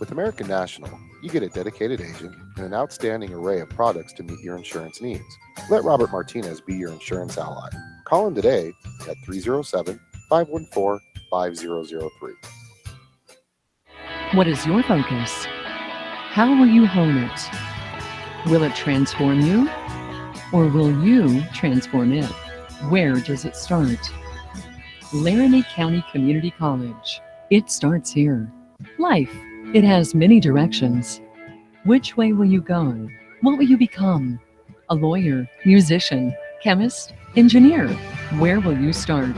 With American National, you get a dedicated agent and an outstanding array of products to meet your insurance needs. Let Robert Martinez be your insurance ally. Call him today at 307 514 5003. What is your focus? How will you hone it? Will it transform you? Or will you transform it? Where does it start? Laramie County Community College. It starts here. Life. It has many directions. Which way will you go? What will you become? A lawyer, musician, chemist, engineer? Where will you start?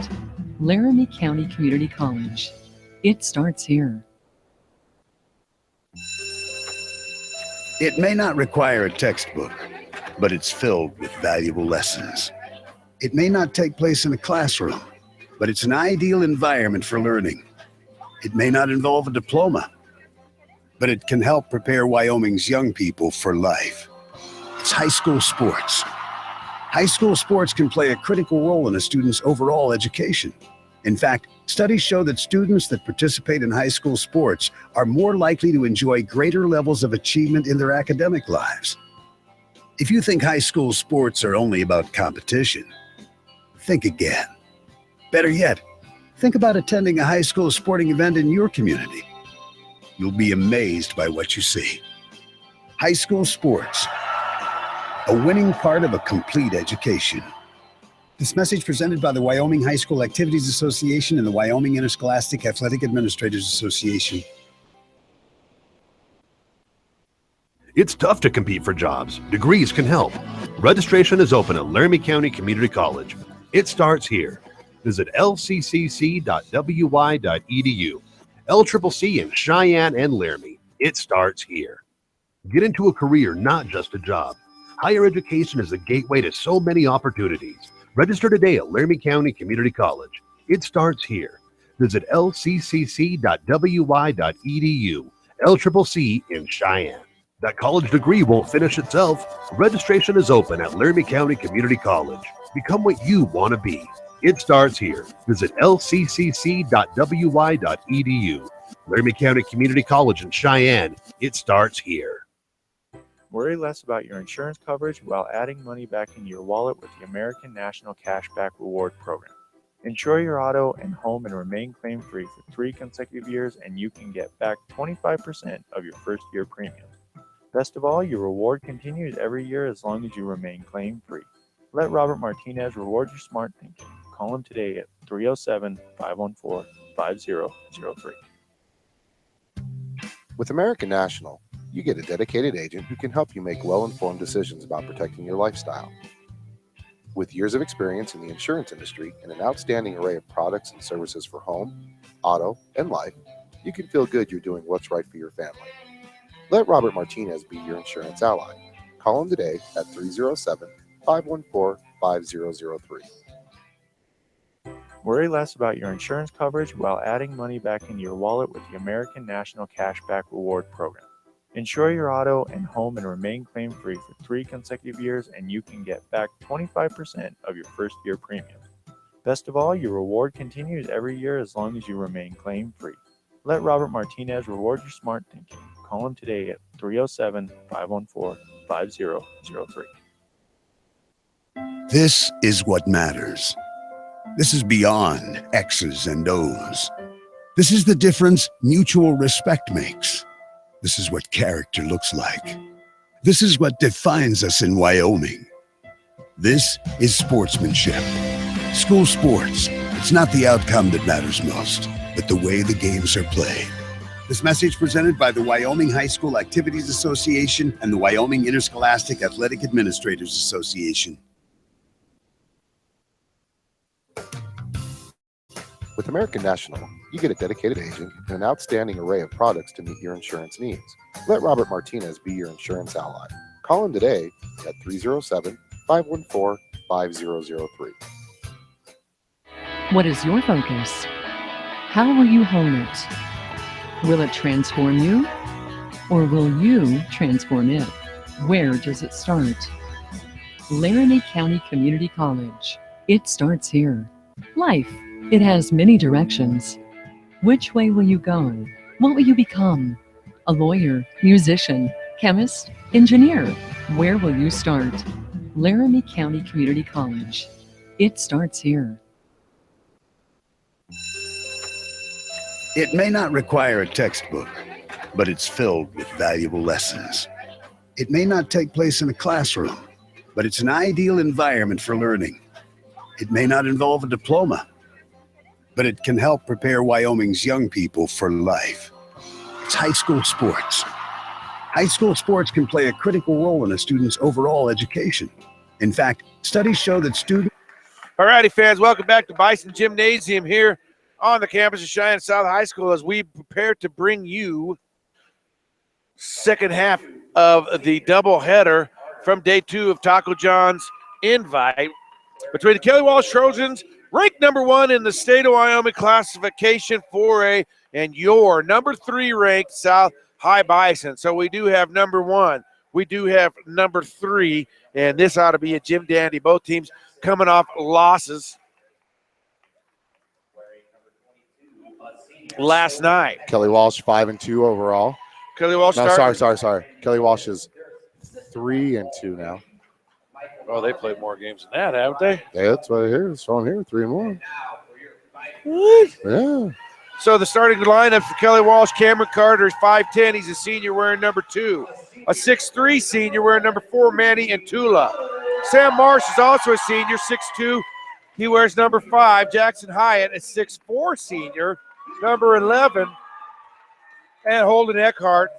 Laramie County Community College. It starts here. It may not require a textbook, but it's filled with valuable lessons. It may not take place in a classroom, but it's an ideal environment for learning. It may not involve a diploma, but it can help prepare Wyoming's young people for life. It's high school sports. High school sports can play a critical role in a student's overall education. In fact, studies show that students that participate in high school sports are more likely to enjoy greater levels of achievement in their academic lives. If you think high school sports are only about competition, think again. Better yet, think about attending a high school sporting event in your community. You'll be amazed by what you see. High school sports, a winning part of a complete education. This message presented by the Wyoming High School Activities Association and the Wyoming Interscholastic Athletic Administrators Association. It's tough to compete for jobs. Degrees can help. Registration is open at Laramie County Community College. It starts here. Visit lccc.wy.edu. LCCC in Cheyenne and Laramie. It starts here. Get into a career, not just a job. Higher education is a gateway to so many opportunities. Register today at Laramie County Community College. It starts here. Visit lccc.wy.edu. LCCC in Cheyenne. That college degree won't finish itself. Registration is open at Laramie County Community College. Become what you want to be. It starts here. Visit lccc.wy.edu. Laramie County Community College in Cheyenne. It starts here. Worry less about your insurance coverage while adding money back into your wallet with the American National Cashback Reward Program. Insure your auto and home and remain claim-free for 3 consecutive years, and you can get back 25% of your first year premium. Best of all, your reward continues every year as long as you remain claim-free. Let Robert Martinez reward your smart thinking. Call him today at 307-514-5003. With American National, you get a dedicated agent who can help you make well-informed decisions about protecting your lifestyle. With years of experience in the insurance industry and an outstanding array of products and services for home, auto, and life, you can feel good you're doing what's right for your family. Let Robert Martinez be your insurance ally. Call him today at 307-514-5003. Worry less about your insurance coverage while adding money back into your wallet with the American National Cashback Reward Program. Insure your auto and home and remain claim-free for 3 consecutive years, and you can get back 25% of your first year premium. Best of all, your reward continues every year as long as you remain claim-free. Let Robert Martinez reward your smart thinking. Call him today at 307-514-5003. This is what matters. This is beyond X's and O's. This is the difference mutual respect makes. This is what character looks like. This is what defines us in Wyoming. This is sportsmanship. School sports. It's not the outcome that matters most, but the way the games are played. This message presented by the Wyoming High School Activities Association and the Wyoming Interscholastic Athletic Administrators Association. With American National, you get a dedicated agent and an outstanding array of products to meet your insurance needs. Let Robert Martinez be your insurance ally. Call him today at 307-514-5003. What is your focus? How will you hone it? Will it transform you? Or will you transform it? Where does it start? Laramie County Community College. It starts here. Life. It has many directions. Which way will you go? What will you become? A lawyer, musician, chemist, engineer. Where will you start? Laramie County Community College. It starts here. It may not require a textbook, but it's filled with valuable lessons. It may not take place in a classroom, but it's an ideal environment for learning. It may not involve a diploma, but it can help prepare Wyoming's young people for life. It's high school sports. High school sports can play a critical role in a student's overall education. In fact, studies show that students... All righty, fans, welcome back to Bison Gymnasium here on the campus of Cheyenne South High School as we prepare to bring you second half of the doubleheader from day 2 of Taco John's invite between the Kelly Walsh Trojans, ranked number 1 in the State of Wyoming classification 4A, and your number 3 ranked South High Bison. So we do have number 1, we do have number 3, and this ought to be a gym dandy. Both teams coming off losses last night. Kelly Walsh 5-2 overall. Kelly Walsh No, started. sorry. Kelly Walsh is 3-2 now. Oh, they played more games than that, haven't they? Yeah, that's what I hear. It's on here, 3-1. What? Yeah. So the starting lineup for Kelly Walsh: Cameron Carter is 5'10". He's a senior wearing number 2. A 6'3" senior wearing number 4, Manny Antula. Sam Marsh is also a senior, 6'2". He wears number 5. Jackson Hyatt, a 6'4" senior, number 11. And Holden Eckhart,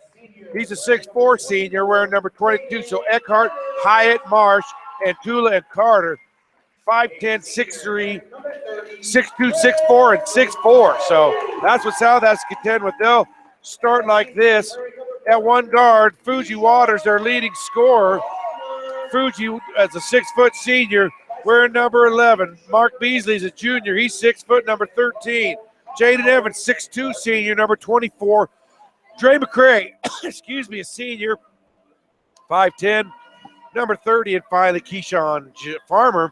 he's a 6'4" senior wearing number 22. So Eckhart, Hyatt, Marsh, Antula, and Carter, 5'10", 6'3", 6'2", 6'4", and 6'4". So that's what South has to contend with. They'll start like this. At one guard, Fuji Waters, their leading scorer. Fuji as a 6-foot senior, wearing number 11. Mark Beasley's a junior. He's 6 foot, number 13. Jaden Evans, 6'2", senior, number 24. Dre McCray, a senior, 5'10", number 30. And finally, Keyshawn Farmer,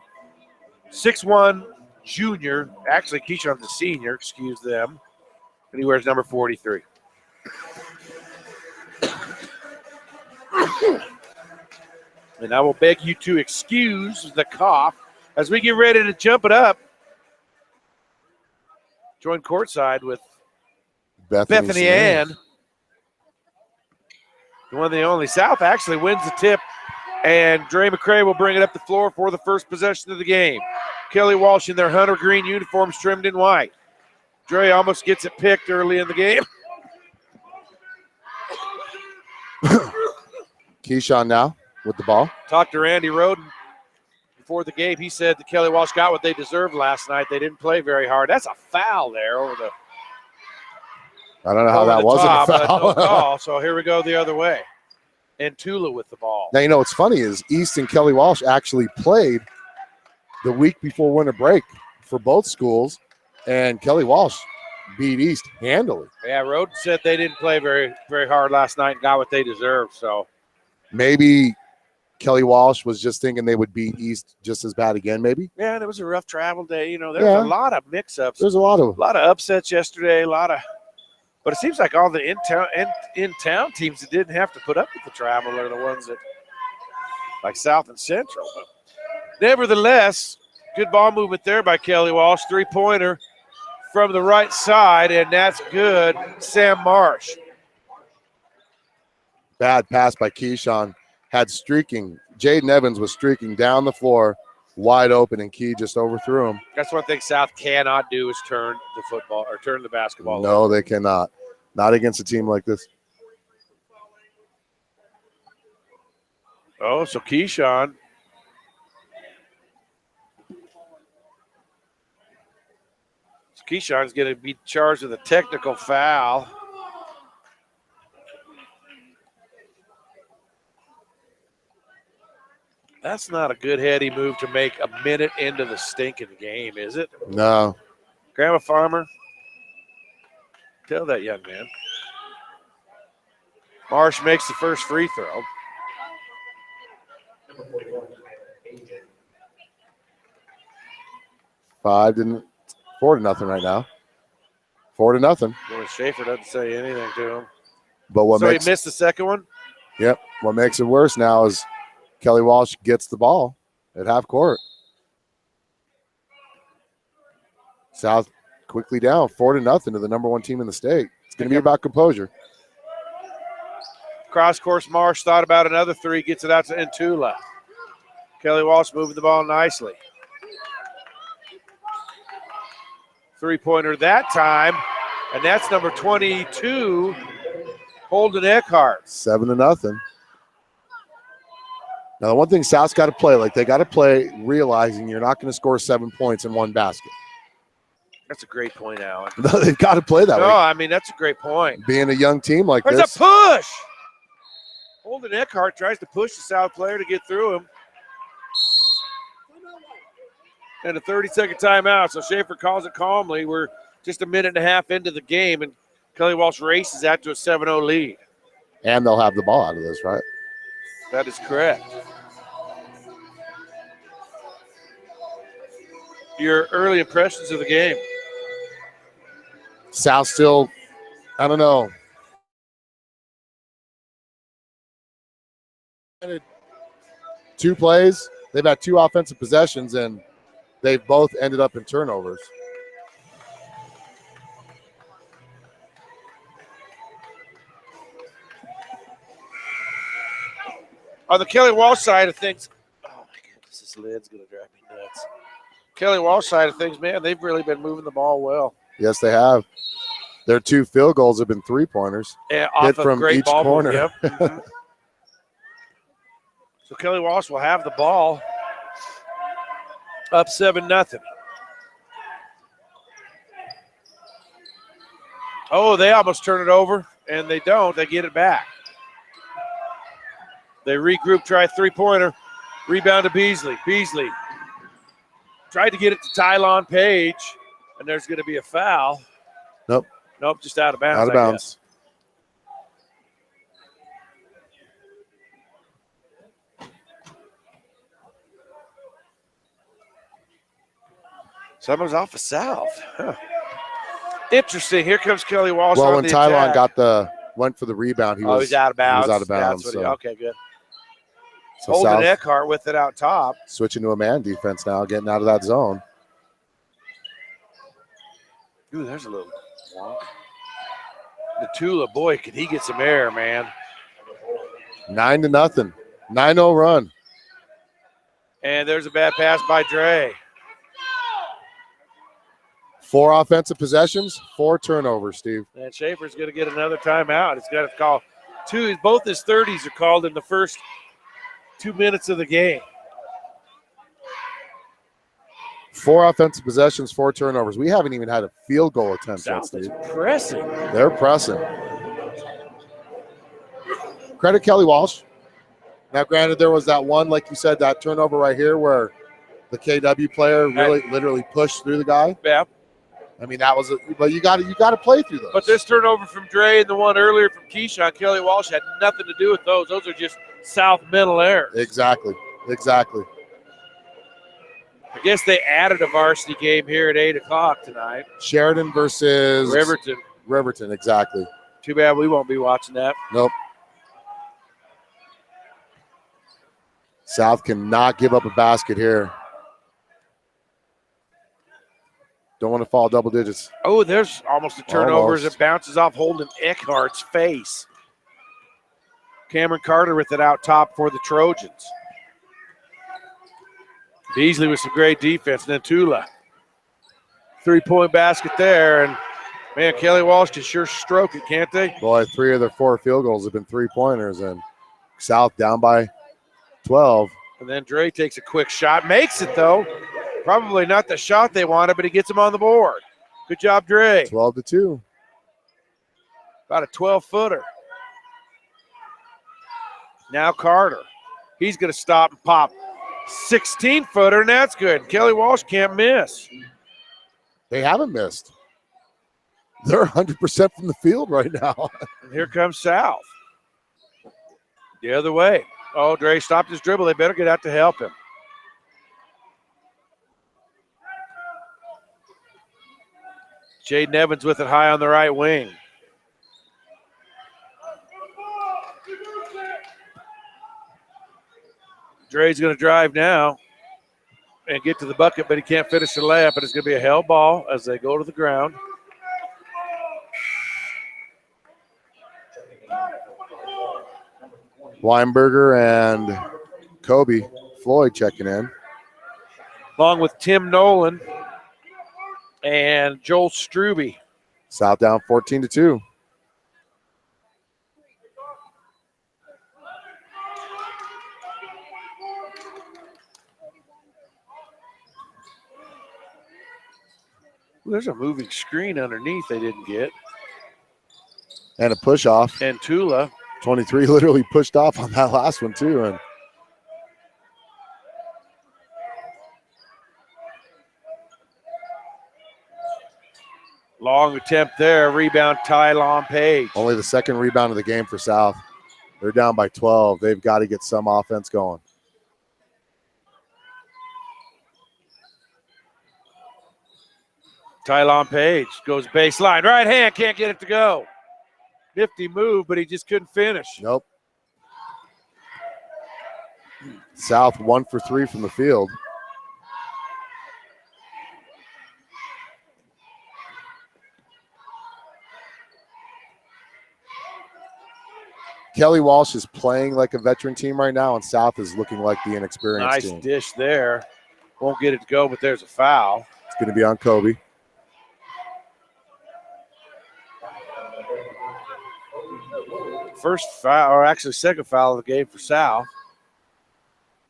6'1", junior. Actually, Keyshawn's a senior, excuse them. And he wears number 43. And I will beg you to excuse the cough as we get ready to jump it up. Join courtside with Bethany Ann. The one and the only. South actually wins the tip, and Dre McCray will bring it up the floor for the first possession of the game. Kelly Walsh in their hunter green uniforms trimmed in white. Dre almost gets it picked early in the game. Keyshawn now with the ball. Talked to Randy Roden before the game. He said that Kelly Walsh got what they deserved last night. They didn't play very hard. That's a foul there over the I don't know how that wasn't top, a foul. no call. So here we go the other way. And Tula with the ball. Now, what's funny is East and Kelly Walsh actually played the week before winter break for both schools, and Kelly Walsh beat East handily. Yeah, Roden said they didn't play very, very hard last night and got what they deserved. So maybe Kelly Walsh was just thinking they would beat East just as bad again, maybe. yeah, and it was a rough travel day. There was a lot of mix-ups. There's a lot of upsets yesterday, but it seems like all the in-town teams that didn't have to put up with the travel are the ones that, like South and Central. But nevertheless, good ball movement there by Kelly Walsh. 3-pointer from the right side, and that's good. Sam Marsh. bad pass by Keyshawn. Had streaking. Jaden Evans was streaking down the floor, wide open, and Key just overthrew him. That's one thing South cannot do is turn the football or turn the basketball. No, over. they cannot. Not against a team like this. Oh, so Keyshawn. So Keyshawn's going to be charged with a technical foul. That's not a good heady move to make a minute into the stinking game, is it? No. Grandma Farmer, tell that young man. Marsh makes the first free throw. Four to nothing right now. 4-0. Well, Schaefer doesn't say anything to him. But what so makes he missed the second one? Yep. What makes it worse now is Kelly Walsh gets the ball at half court. South quickly down 4-0 to the number 1 team in the state. It's going to be about composure. Cross course Marsh thought about another three, gets it out to Intula. Kelly Walsh moving the ball nicely. Three-pointer that time, and that's number 22, Holden Eckhart. 7-0. Now, the one thing South's got to play, like they got to play realizing you're not going to score 7 points in one basket. That's a great point, Alan. They've got to play that way. No, I mean, that's a great point. Being a young team like There's this. a push. Holden Eckhart tries to push the South player to get through him. And a 30-second timeout, so Schaefer calls it calmly. We're just a minute and a half into the game, and Kelly Walsh races out to a 7-0 lead. And they'll have the ball out of this, right? That is correct. Your early impressions of the game? South still, I don't know. 2 plays. They've had 2 offensive possessions, and they've both ended up in turnovers. On the Kelly Walsh side of things, oh my goodness, this lid's going to drive me nuts. Kelly Walsh side of things, man, they've really been moving the ball well. Yes, they have. Their 2 field goals have been 3-pointers. Yeah, hit off from great each ball corner. Move, yep. Mhm. So Kelly Walsh will have the ball up 7-0. Oh, they almost turn it over, and they don't. They get it back. They regroup, try a 3-pointer, rebound to Beasley. Beasley tried to get it to Tylon Page, and there's going to be a foul. Nope. Nope, just out of bounds. Out of bounds. Someone's off of South. Huh. Interesting. Here comes Kelly Walsh. Well, on when the Tylon attack. went for the rebound, He's out of bounds. He was out of bounds. That's So, what okay, good. so Holden South Eckhart with it out top. switching to a man defense now, getting out of that zone. Ooh, there's a little wonk. Natula, boy, could he get some air, man. 9-0. 9-0 run. And there's a bad pass by Dre. 4 offensive possessions, 4 turnovers, Steve. And Schaefer's going to get another timeout. He's got to call 2. Both his 30s are called in the first 2 minutes of the game. 4 offensive possessions, 4 turnovers. We haven't even had a field goal attempt yet, South is Steve. pressing. They're pressing. Credit Kelly Walsh. Now, granted, there was that one, like you said, that turnover right here where the KW player really literally pushed through the guy. Yeah. I mean, that was but you got to play through those. But this turnover from Dre and the one earlier from Keyshawn, Kelly Walsh had nothing to do with those. Those are just South mental errors. Exactly. I guess they added a varsity game here at 8 o'clock tonight. Sheridan versus Riverton. Exactly. Too bad we won't be watching that. Nope. South cannot give up a basket here. Don't want to fall double digits. Oh, there's almost a turnover as Almost. it bounces off Holden Eckhart's face. Cameron Carter with it out top for the Trojans. Beasley with some great defense. And then Tula. 3-point basket there. And, man, Kelly Walsh can sure stroke it, can't they? Boy, 3 of their 4 field goals have been 3-pointers, and South down by 12. And then Dre takes a quick shot. Makes it, though. Probably not the shot they wanted, but he gets him on the board. Good job, Dre. 12-2. About a 12-footer. Now Carter. He's going to stop and pop. 16-footer, and that's good. Kelly Walsh can't miss. They haven't missed. They're 100% from the field right now. And here comes South. The other way. Oh, Dre stopped his dribble. They better get out to help him. Jaden Evans with it high on the right wing. Dre's going to drive now and get to the bucket, but he can't finish the layup, and it's going to be a held ball as they go to the ground. Weinberger and Kobe Floyd checking in. Along with Tim Nolan and Joel Struby. South down 14-2. There's a moving screen underneath they didn't get. And a push off. And Tula. 23 literally pushed off on that last one too. And long attempt there. Rebound, Tylon Page. only the second rebound of the game for South. They're down by 12. They've got to get some offense going. Tylon Page goes baseline. Right hand, can't get it to go. Nifty move, but he just couldn't finish. Nope. South 1 for 3 from the field. Kelly Walsh is playing like a veteran team right now, and South is looking like the inexperienced team. Nice dish there. Won't get it to go, but there's a foul. It's going to be on Kobe. First foul, or actually second foul of the game for South.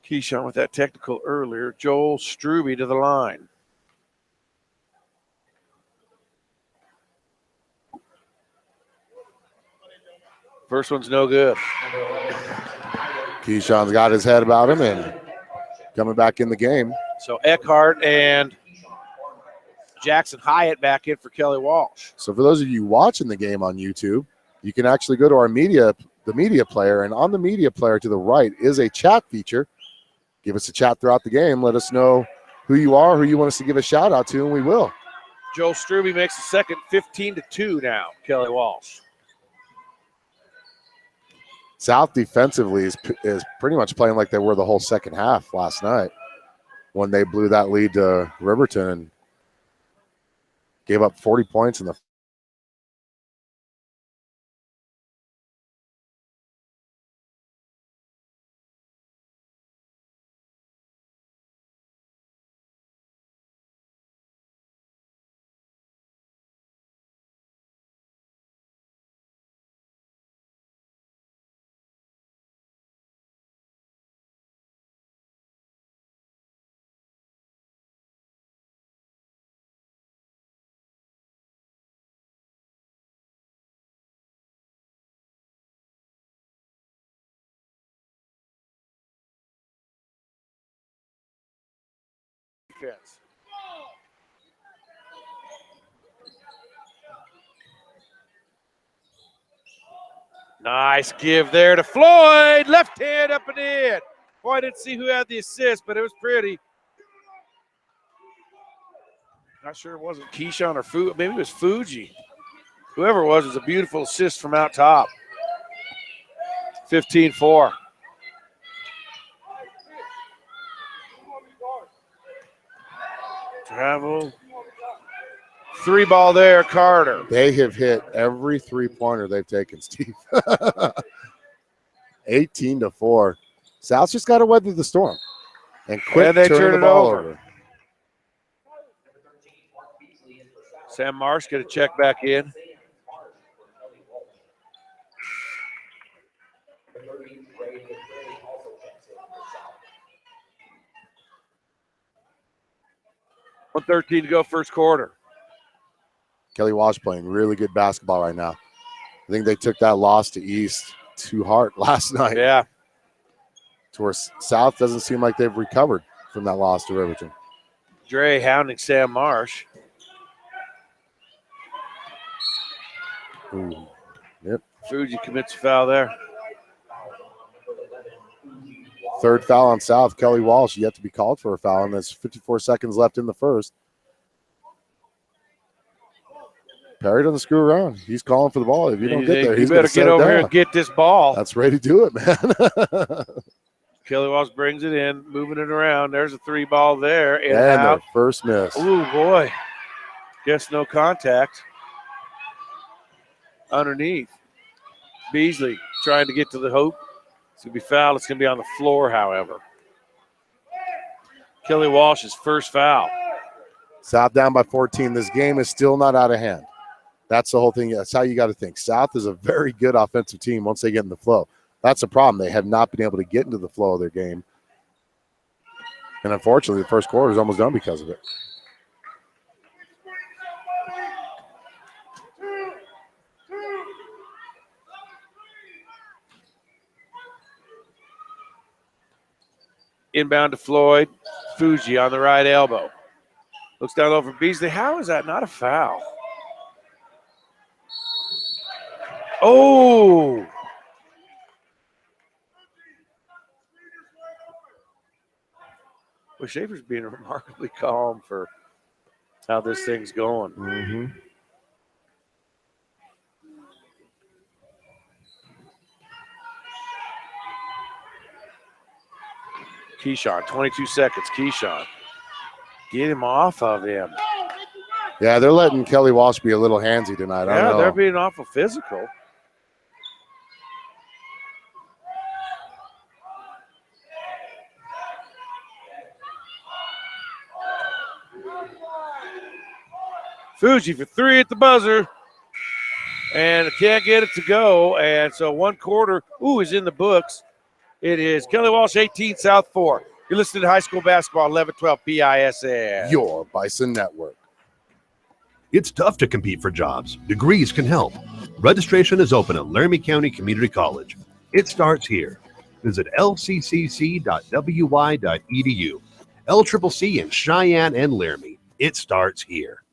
Keyshawn with that technical earlier. Joel Struby to the line. First one's no good. Keyshawn's got his head about him and coming back in the game. So Eckhart and Jackson Hyatt back in for Kelly Walsh. So for those of you watching the game on YouTube, you can actually go to our the media player, and on the media player to the right is a chat feature. Give us a chat throughout the game. Let us know who you are, who you want us to give a shout out to, and we will. Joel Struby makes the second, 15-2 now, Kelly Walsh. South defensively is pretty much playing like they were the whole second half last night when they blew that lead to Riverton and gave up 40 points in the defense. Nice give there to Floyd. Left hand up and in. Boy, I didn't see who had the assist, but it was pretty. Not sure it wasn't Keyshawn or Fuji. Maybe it was Fuji. Whoever it was a beautiful assist from out top. 15-4. Travel. Three ball there, Carter. They have hit every three-pointer they've taken, Steve. 18-4. South's just got to weather the storm and quit turning the ball over. Sam Marsh going to check back in. .113 to go first quarter. Kelly Walsh playing really good basketball right now. I think they took that loss to East too hard last night. Yeah. To where South doesn't seem like they've recovered from that loss to Riverton. Dre hounding Sam Marsh. Ooh. Yep. Fuji commits a foul there. Third foul on South. Kelly Walsh yet to be called for a foul, and there's 54 seconds left in the first. Perry doesn't screw around. He's calling for the ball. If you don't get there, he's better get over here and get this ball. That's ready to do it, man. Kelly Walsh brings it in, moving it around. There's a 3 ball there. In And and their out. first miss. Ooh, boy. Guess no contact. Underneath. Beasley trying to get to the hoop. It's going to be fouled. It's going to be on the floor, however. Kelly Walsh's first foul. South down by 14. This game is still not out of hand. That's the whole thing. That's how you got to think. South is a very good offensive team once they get in the flow. That's the problem. They have not been able to get into the flow of their game. And unfortunately, the first quarter is almost done because of it. Inbound to Floyd. Fuji on the right elbow. Looks down over Beasley. How is that not a foul? Oh! Well, Schaefer's being remarkably calm for how this thing's going. Mm-hmm. Keyshawn, 22 seconds. Keyshawn. Get him off of him. Yeah, they're letting Kelly Walsh be a little handsy tonight. I don't know. They're being awful physical. Fuji for 3 at the buzzer. And can't get it to go. And so 1 quarter, is in the books. It is Kelly Walsh 18, South 4. You're listening to high school basketball, 11-12 BISN. Your Bison Network. It's tough to compete for jobs. Degrees can help. Registration is open at Laramie County Community College. It starts here. Visit lccc.wy.edu. LCCC in Cheyenne and Laramie. It starts here.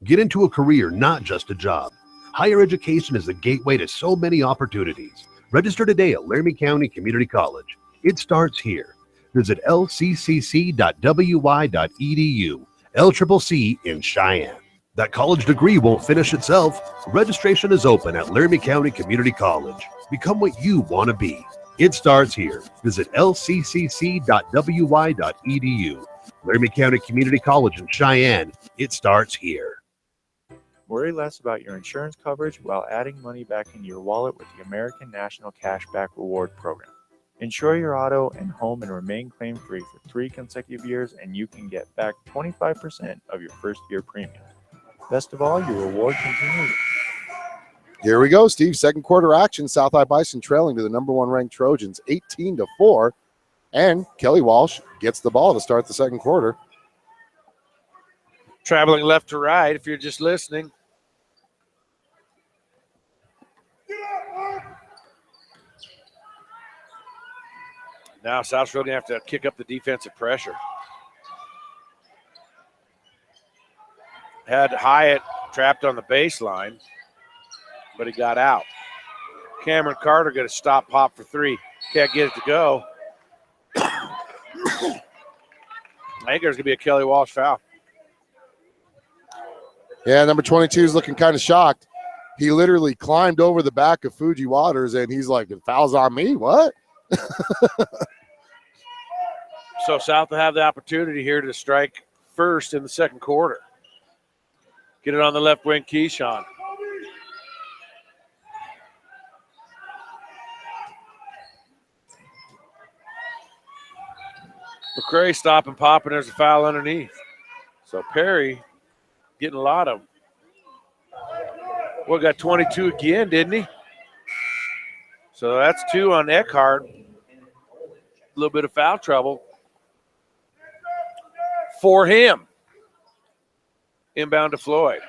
Get into a career, not just a job. Higher education is the gateway to so many opportunities. Register today at Laramie County Community College. It starts here. Visit lccc.wy.edu. LCCC in Cheyenne. That college degree won't finish itself. Registration is open at Laramie County Community College. Become what you want to be. It starts here. Visit lccc.wy.edu. Laramie County Community College in Cheyenne. It starts here. Worry less about your insurance coverage while adding money back into your wallet with the American National Cashback Reward Program. Insure your auto and home and remain claim-free for 3 consecutive years, and you can get back 25% of your first year premium. Best of all, your reward continues. Here we go, Steve. Second quarter action. South High Bison trailing to the number 1 ranked Trojans, 18-4. And Kelly Walsh gets the ball to start the second quarter. Traveling left to right if you're just listening. Now South's really going to have to kick up the defensive pressure. Had Hyatt trapped on the baseline, but he got out. Cameron Carter going to stop pop for 3. Can't get it to go. I think there's going to be a Kelly Walsh foul. Yeah, number 22 is looking kind of shocked. He literally climbed over the back of Fuji Waters, and he's like, "It fouls on me? What?" So South will have the opportunity here to strike first in the second quarter. Get it on the left wing, Keyshawn. McCray stopping, popping. There's a foul underneath. So Perry getting a lot of them. Well, got 22 again, didn't he? So that's 2 on Eckhart. A little bit of foul trouble for him. Inbound to Floyd.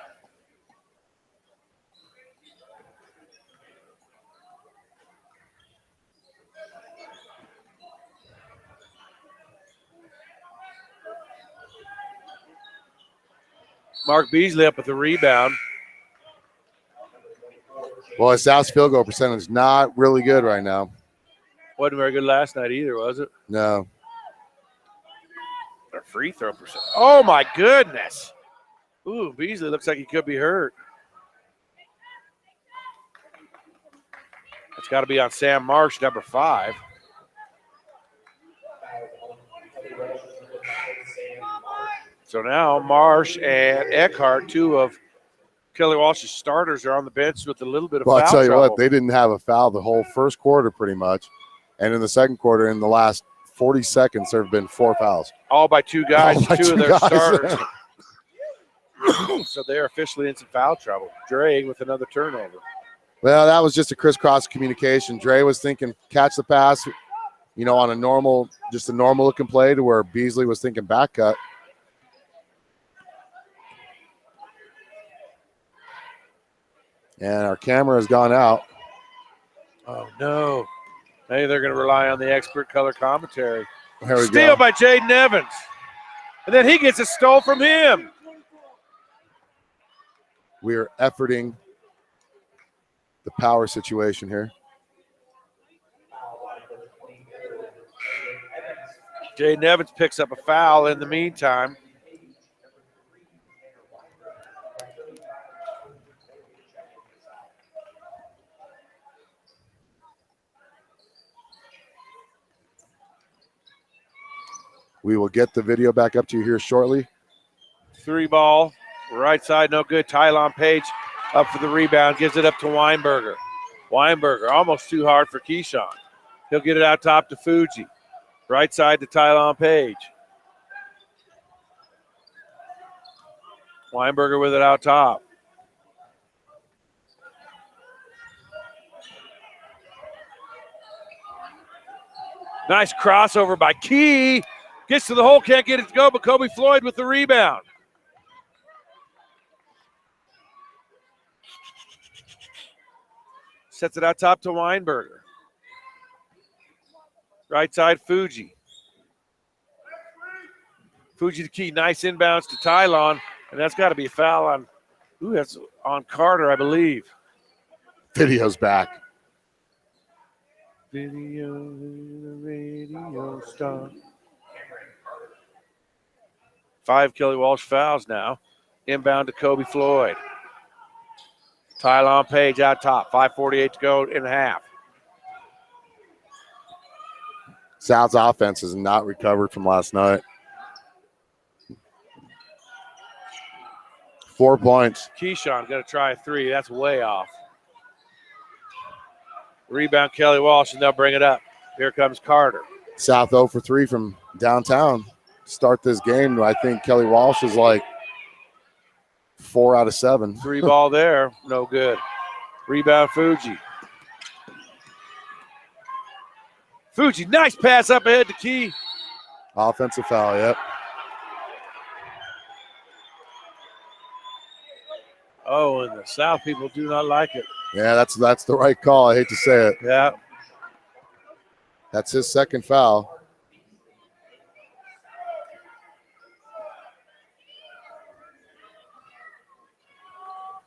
Mark Beasley up with the rebound. Well, South's field goal percentage is not really good right now. Wasn't very good last night either, was it? No. Their free throw percent. Oh, my goodness. Ooh, Beasley looks like he could be hurt. It's got to be on Sam Marsh, number 5. So now Marsh and Eckhart, two of Kelly Walsh's starters, are on the bench with a little bit of Well, foul I'll tell you trouble. what, they didn't have a foul the whole first quarter pretty much. And in the second quarter, in the last 40 seconds, there have been 4 fouls. All by two guys, All by two of two their guys. starters. So they're officially in some foul trouble. Dre with another turnover. Well, that was just a crisscross communication. Dre was thinking catch the pass, on a normal looking play, to where Beasley was thinking back cut. And our camera has gone out. Oh, no. Hey, they're going to rely on the expert color commentary. There we Steal go. by Jaden Evans. And then he gets a stole from him. We are efforting the power situation here. Jaden Evans picks up a foul in the meantime. We will get the video back up to you here shortly. 3 ball, right side, no good. Tylon Page up for the rebound, gives it up to Weinberger. Weinberger almost too hard for Keyshawn. He'll get it out top to Fuji. Right side to Tylon Page. Weinberger with it out top. Nice crossover by Key. Gets to the hole, can't get it to go, but Kobe Floyd with the rebound. Sets it out top to Weinberger. Right side, Fuji. Fuji to Key, nice inbounds to Tylon, and that's got to be a foul on, that's on Carter, I believe. Video's back. Radio star. 5 Kelly Walsh fouls now. Inbound to Kobe Floyd. Tylon Page out top. 5:48 to go in half. South's offense has not recovered from last night. 4 points. Keyshawn going to try a 3. That's way off. Rebound Kelly Walsh, and they'll bring it up. Here comes Carter. South 0 for 3 from downtown. Start this game, I think Kelly Walsh is like 4 out of 7. 3 ball there, no good. Rebound Fuji. Fuji, nice pass up ahead to Key. Offensive foul, yep. Oh, and the South people do not like it. Yeah, that's the right call. I hate to say it. Yeah. That's his second foul.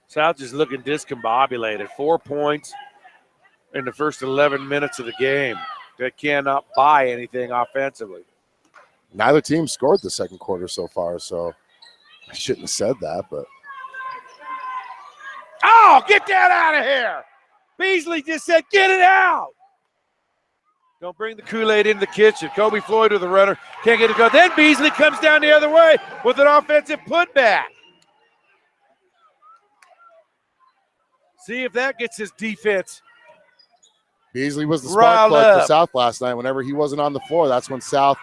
South is looking discombobulated. 4 points in the first 11 minutes of the game. They cannot buy anything offensively. Neither team scored the second quarter so far, so I shouldn't have said that, but. Oh, get that out of here. Beasley just said, get it out. Don't bring the Kool-Aid into the kitchen. Kobe Floyd with the runner. Can't get it to go. Then Beasley comes down the other way with an offensive putback. See if that gets his defense. Beasley was the spark plug up for South last night. Whenever he wasn't on the floor, that's when South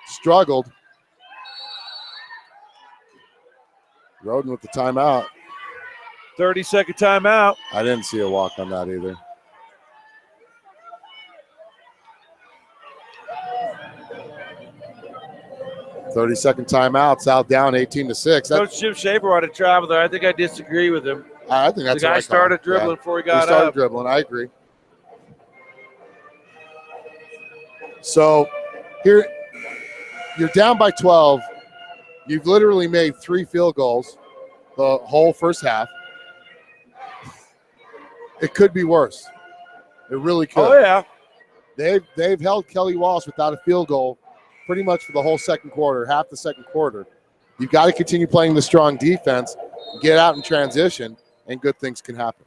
struggled. Roden with the timeout. 30-second timeout. I didn't see a walk on that either. Thirty-second timeout. South down 18-6. Coach Jim Shaver wanted to travel there. I think I disagree with him. I think that's the guy started dribbling before he got started up. dribbling. I agree. So here, you're down by 12. You've literally made 3 field goals the whole first half. It could be worse. It really could. Oh, yeah. They've held Kelly Walsh without a field goal pretty much for the whole second quarter, half the second quarter. You've got to continue playing the strong defense, get out in transition, and good things can happen.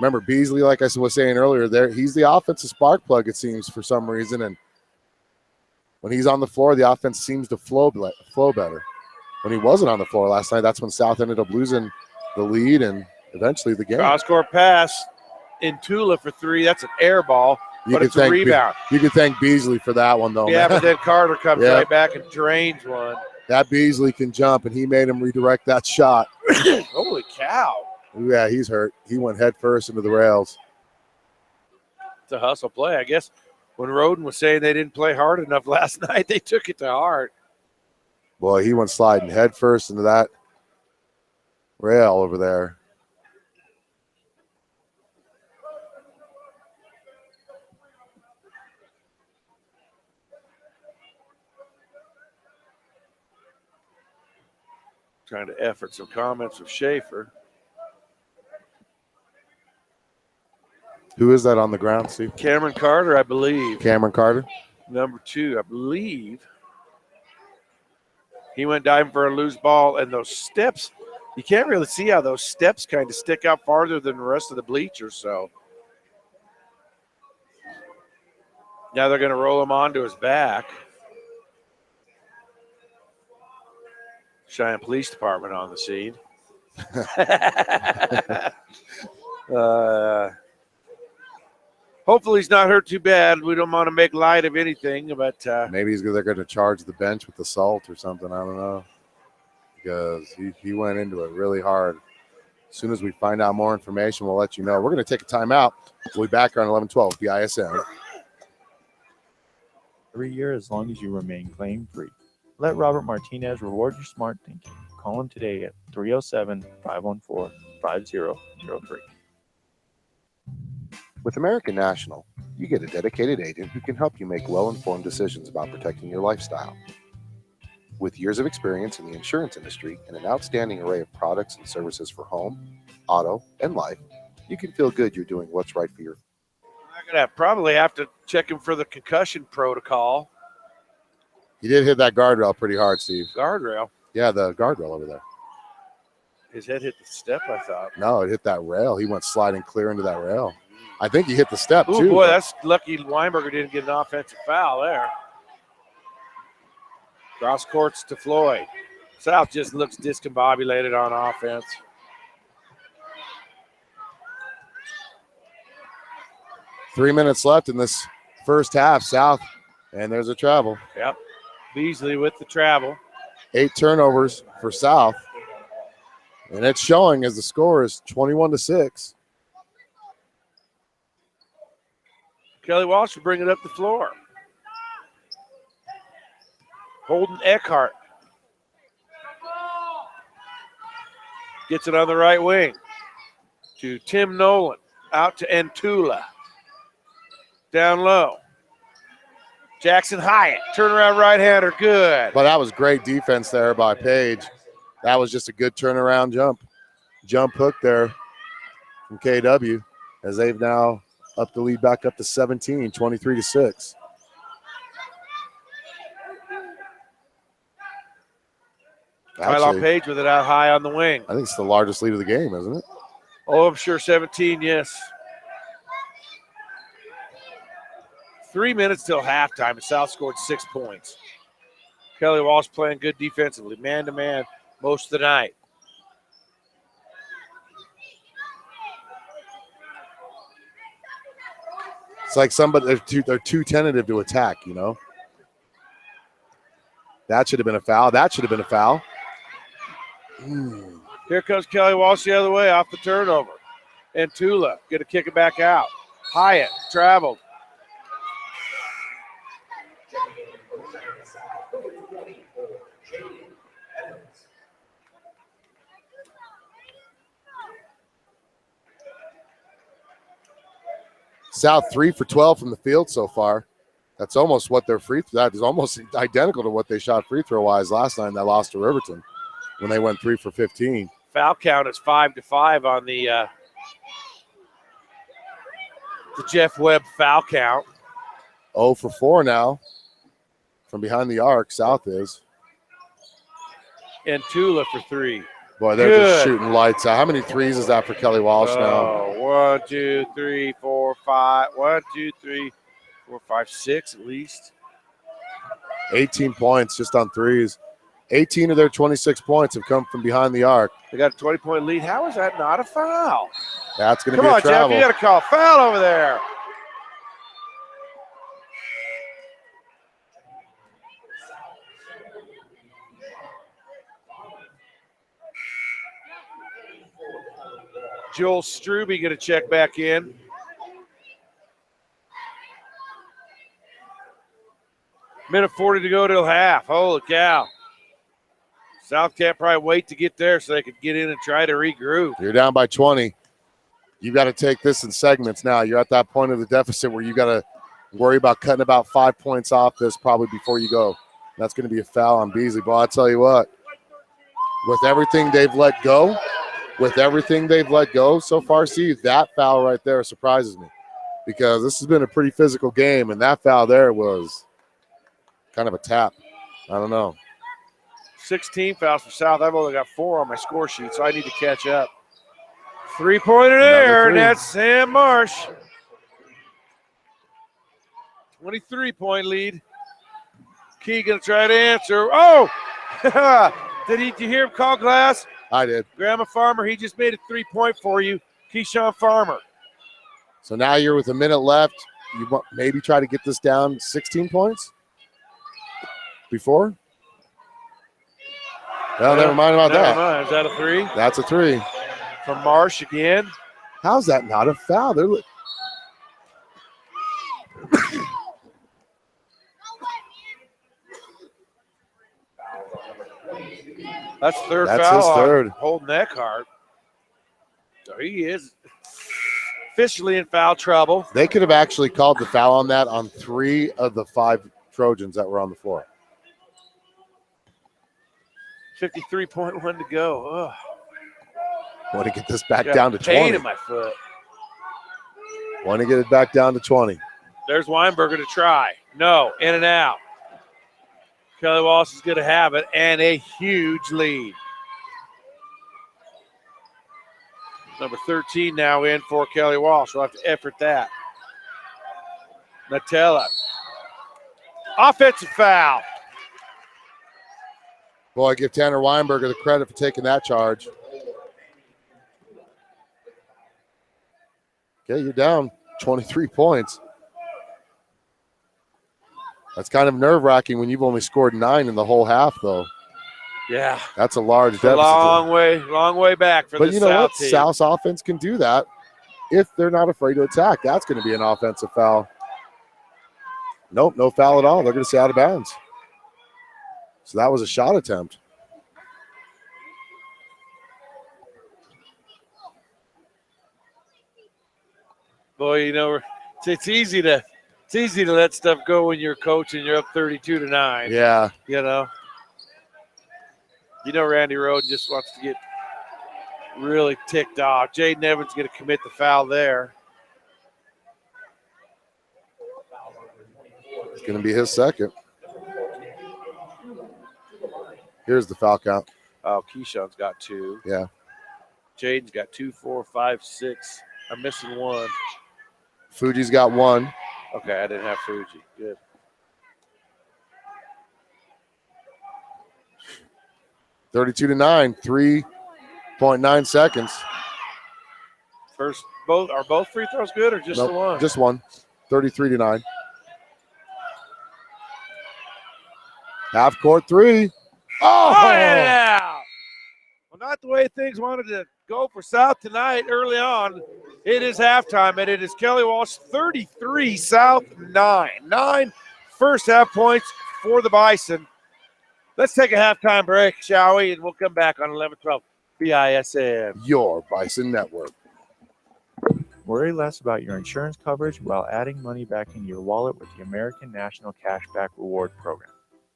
Remember, Beasley, like I was saying earlier, he's the offensive spark plug, it seems, for some reason. And When he's on the floor, the offense seems to flow better. When he wasn't on the floor last night, that's when South ended up losing the lead and eventually the game. Cross-court pass in Tula for three. That's an air ball, but it's a rebound. You could thank Beasley for that one, though. Yeah, man. but then Carter comes right back and drains one. That Beasley can jump, and he made him redirect that shot. Holy cow. Yeah, he's hurt. He went head first into the rails. It's a hustle play. I guess when Roden was saying they didn't play hard enough last night, they took it to heart. Boy, he went sliding head first into that rail over there. Trying to effort some comments with Schaefer. Who is that on the ground, Steve? Cameron Carter, I believe. Cameron Carter? Number 2, I believe. He went diving for a loose ball, and those steps, you can't really see how those steps kind of stick out farther than the rest of the bleachers. So now they're going to roll him onto his back. Cheyenne Police Department on the scene. Hopefully he's not hurt too bad. We don't want to make light of anything, but maybe they're going to charge the bench with assault or something. I don't know, because he went into it really hard. As soon as we find out more information, we'll let you know. We're going to take a timeout. We'll be back on 11:12 BISN. Every year, as long as you remain claim-free. Let Robert Martinez reward your smart thinking. Call him today at 307-514-5003. With American National, you get a dedicated agent who can help you make well-informed decisions about protecting your lifestyle. With years of experience in the insurance industry and an outstanding array of products and services for home, auto, and life, you can feel good you're doing what's right for your family. I'm going to probably have to check him for the concussion protocol. He did hit that guardrail pretty hard, Steve. Guardrail? Yeah, the guardrail over there. His head hit the step, I thought. No, it hit that rail. He went sliding clear into that rail. I think he hit the step, too. Oh, boy, that's lucky Weinberger didn't get an offensive foul there. Cross courts to Floyd. South just looks discombobulated on offense. Three minutes left in this first half, South, and there's a travel. Yep. Beasley with the travel. 8 turnovers for South, and it's showing as the score is 21-6. Kelly Walsh will bring it up the floor. Holden Eckhart gets it on the right wing to Tim Nolan, out to Antula. Down low. Jackson Hyatt, turnaround right-hander, good. But that was great defense there by Page. That was just a good turnaround jump hook there from KW, as they've now up the lead back up to 17, 23-6. Kyle Page with it out high on the wing. I think it's the largest lead of the game, isn't it? Oh, I'm sure 17, yes. 3 minutes till halftime, and South scored 6 points. Kelly Walsh playing good defensively, man-to-man most of the night. It's like somebody they're too tentative to attack, you know. That should have been a foul. That should have been a foul. Here comes Kelly Walsh the other way off the turnover. And Tula going to kick it back out. Hyatt traveled. South 3 for 12 from the field so far. That's almost what their that is almost identical to what they shot free throw wise last night. They lost to Riverton when they went 3 for 15. Foul count is 5-5 on the Jeff Webb foul count. 0 for 4 now from behind the arc. South is. And Tula for 3. Boy, they're just shooting lights out. How many threes is that for Kelly Walsh now? 1, 2, 3, 4, 5. 1, 2, 3, 4, 5, 6 at least. 18 points just on threes. 18 of their 26 points have come from behind the arc. They got a 20-point lead. How is that not a foul? That's going to Come be a on, Jeff, travel. you got to call a foul over there. Joel Struby going to check back in. Minute 40 to go till half. Holy cow. South can't probably wait to get there so they could get in and try to regroup. You're down by 20. You got to take this in segments now. You're at that point of the deficit where you got to worry about cutting about 5 points off this probably before you go. That's going to be a foul on Beasley. But I'll tell you what, with everything they've let go, so far, Steve, that foul right there surprises me because this has been a pretty physical game, and that foul there was kind of a tap. I don't know. 16 fouls for South. I've only got 4 on my score sheet, so I need to catch up. 3-pointer there, and that's Sam Marsh. 23-point lead. Key going to try to answer. Oh! Did you hear him call glass? I did. Grandma Farmer, he just made a 3-point for you. Keyshawn Farmer. So now you're with a minute left. You want maybe try to get this down 16 points before? Well, never mind about that. Never mind. Is that a 3? That's a 3. From Marsh again. How's that not a foul? That's third That's foul his third. on Holden Eckhart. So he is officially in foul trouble. They could have actually called the foul on that on 3 of the 5 Trojans that were on the floor. 53.1 to go. Ugh. Want to get this back Got down to pain 20. in my foot. Want to get it back down to 20. There's Weinberger to try. No, in and out. Kelly Walsh is going to have it, and a huge lead. Number 13 now in for Kelly Walsh. We'll have to effort that. Nutella. Offensive foul. Boy, I give Tanner Weinberger the credit for taking that charge. Okay, you're down 23 points. That's kind of nerve-wracking when you've only scored 9 in the whole half, though. Yeah. That's a large It's a deficit. long way back for the South team. But you know what? South's offense can do that if they're not afraid to attack. That's going to be an offensive foul. Nope, no foul at all. They're going to say out of bounds. So that was a shot attempt. Boy, you know, it's easy to let stuff go when you're a coach and you're up 32-9. Yeah. You know. Randy Rhoden just wants to get really ticked off. Jaden Evans going to commit the foul there. It's going to be his second. Here's the foul count. Oh, Keyshawn's got 2. Yeah. Jaden's got 2, 4, 5, 6. I'm missing 1. Fuji's got 1. Okay, I didn't have Fuji. Good. (32-9), 3.9 seconds. Are both free throws good or just Nope, the one? Just one. 33-9. Half court 3. Oh, yeah! Well, not the way things wanted to go for South tonight early on. It is halftime, and it is Kelly Walsh 33, South 9. 9 first half points for the Bison. Let's take a halftime break, shall we? And we'll come back on 11-12 BISN. Your Bison Network. Worry less about your insurance coverage while adding money back into your wallet with the American National Cashback Reward Program.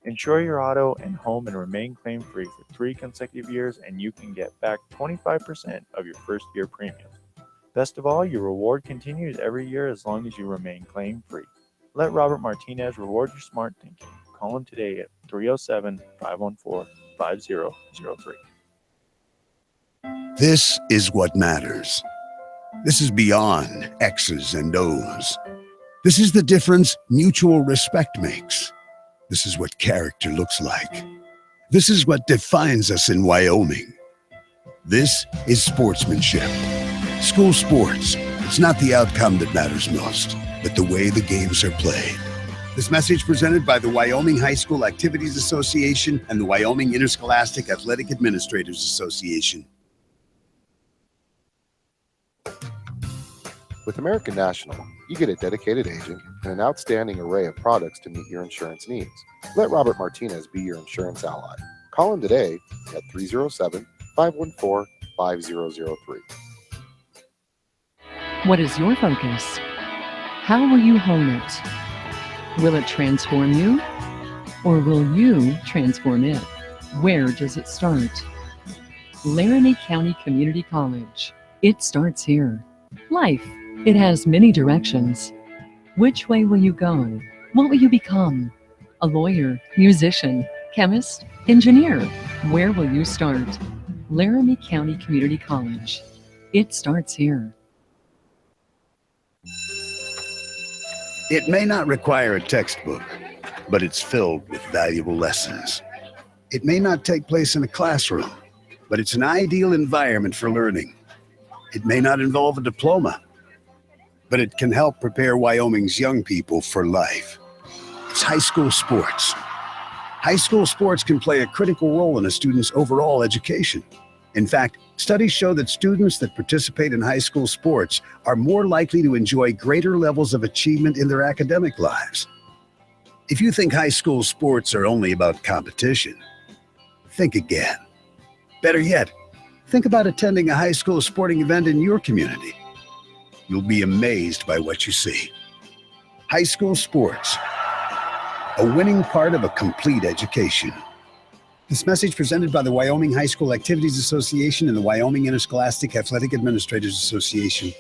Insure your auto and home and remain claim-free for 3 consecutive years, and you can get back 25% of your first year premium. Best of all, your reward continues every year as long as you remain claim-free. Let Robert Martinez reward your smart thinking. Call him today at 307-514-5003. This is what matters. This is beyond X's and O's. This is the difference mutual respect makes. This is what character looks like. This is what defines us in Wyoming. This is sportsmanship. School sports. It's not the outcome that matters most, but the way the games are played. This message presented by the Wyoming High School Activities Association and the Wyoming Interscholastic Athletic Administrators Association. With American National, you get a dedicated agent and an outstanding array of products to meet your insurance needs. Let Robert Martinez be your insurance ally. Call him today at 307-514-5003. What is your focus? How will you hone it? Will it transform you? Or will you transform it? Where does it start? Laramie County Community College. It starts here. Life. It has many directions. Which way will you go? What will you become? A lawyer, musician, chemist, engineer? Where will you start? Laramie County Community College. It starts here. It may not require a textbook, but it's filled with valuable lessons. It may not take place in a classroom, but it's an ideal environment for learning. It may not involve a diploma, but it can help prepare Wyoming's young people for life. It's high school sports. High school sports can play a critical role in a student's overall education. In fact, studies show that students that participate in high school sports are more likely to enjoy greater levels of achievement in their academic lives. If you think high school sports are only about competition, think again. Better yet, think about attending a high school sporting event in your community. You'll be amazed by what you see. High school sports, a winning part of a complete education. This message presented by the Wyoming High School Activities Association and the Wyoming Interscholastic Athletic Administrators Association.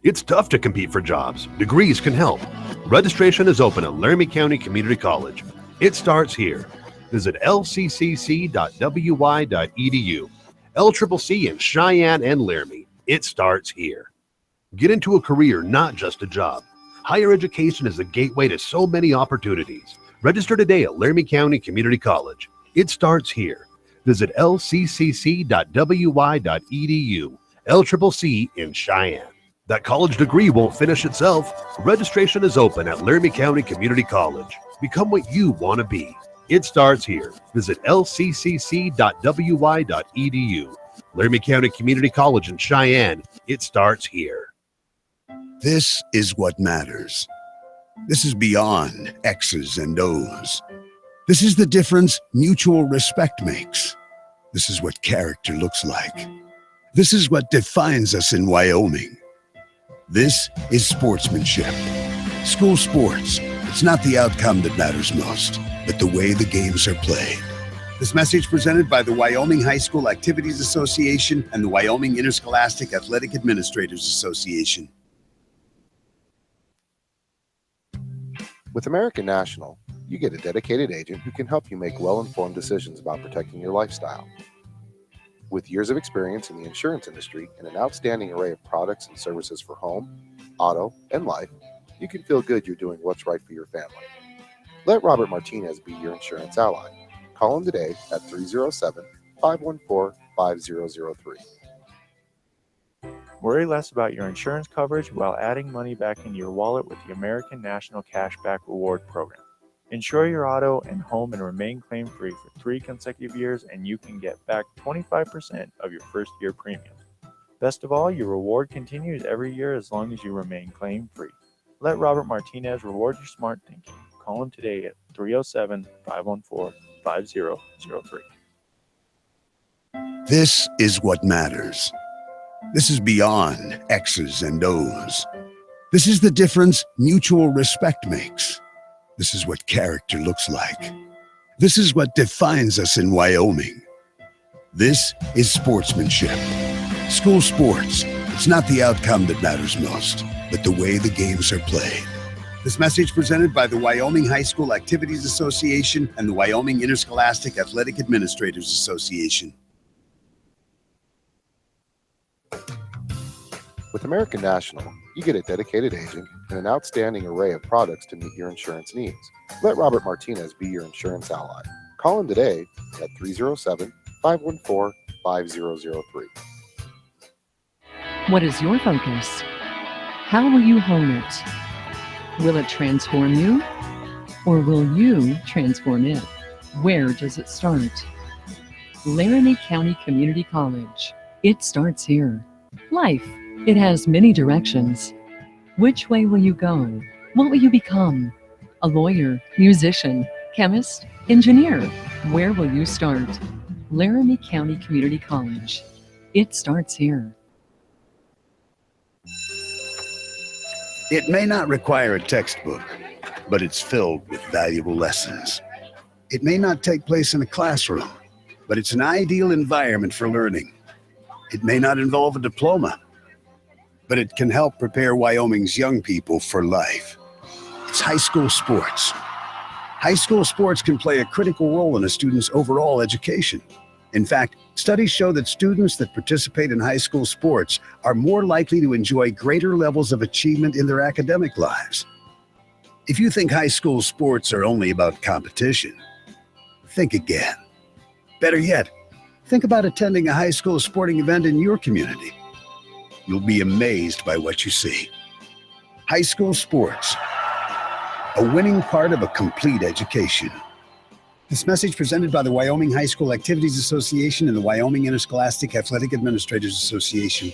It's tough to compete for jobs. Degrees can help. Registration is open at Laramie County Community College. It starts here. Visit lccc.wy.edu. LCCC in Cheyenne and Laramie. It starts here. Get into a career, not just a job. Higher education is the gateway to so many opportunities. Register today at Laramie County Community College. It starts here. Visit lccc.wy.edu. LCCC in Cheyenne. That college degree won't finish itself. Registration is open at Laramie County Community College. Become what you want to be. It starts here. Visit lccc.wy.edu. Laramie County Community College in Cheyenne. It starts here. This is what matters. This is beyond X's and O's. This is the difference mutual respect makes. This is what character looks like. This is what defines us in Wyoming. This is sportsmanship. School sports. It's not the outcome that matters most, but the way the games are played. This message presented by the Wyoming High School Activities Association and the Wyoming Interscholastic Athletic Administrators Association. With American National, you get a dedicated agent who can help you make well-informed decisions about protecting your lifestyle. With years of experience in the insurance industry and an outstanding array of products and services for home, auto, and life, you can feel good you're doing what's right for your family. Let Robert Martinez be your insurance ally. Call him today at 307-514-5003. Worry less about your insurance coverage while adding money back into your wallet with the American National Cashback Reward Program. Insure your auto and home and remain claim-free for 3 consecutive years, and you can get back 25% of your first year premium. Best of all, your reward continues every year as long as you remain claim-free. Let Robert Martinez reward your smart thinking. Call him today at 307-514-5003. This is what matters. This is beyond X's and O's. This is the difference mutual respect makes. This is what character looks like. This is what defines us in Wyoming. This is sportsmanship. School sports. It's not the outcome that matters most, but the way the games are played. This message presented by the Wyoming High School Activities Association and the Wyoming Interscholastic Athletic Administrators Association. With American National, you get a dedicated agent and an outstanding array of products to meet your insurance needs. Let Robert Martinez be your insurance ally. Call him today at 307-514-5003. What is your focus? How will you hone it? Will it transform you? Or will you transform it? Where does it start? Laramie County Community College. It starts here. Life, it has many directions. Which way will you go? What will you become? A lawyer, musician, chemist, engineer? Where will you start? Laramie County Community College. It starts here. It may not require a textbook, but it's filled with valuable lessons. It may not take place in a classroom, but it's an ideal environment for learning. It may not involve a diploma, but it can help prepare Wyoming's young people for life. It's high school sports. High school sports can play a critical role in a student's overall education. In fact, studies show that students that participate in high school sports are more likely to enjoy greater levels of achievement in their academic lives. If you think high school sports are only about competition, think again. Better yet, think about attending a high school sporting event in your community. You'll be amazed by what you see. High school sports, a winning part of a complete education. This message presented by the Wyoming High School Activities Association and the Wyoming Interscholastic Athletic Administrators Association.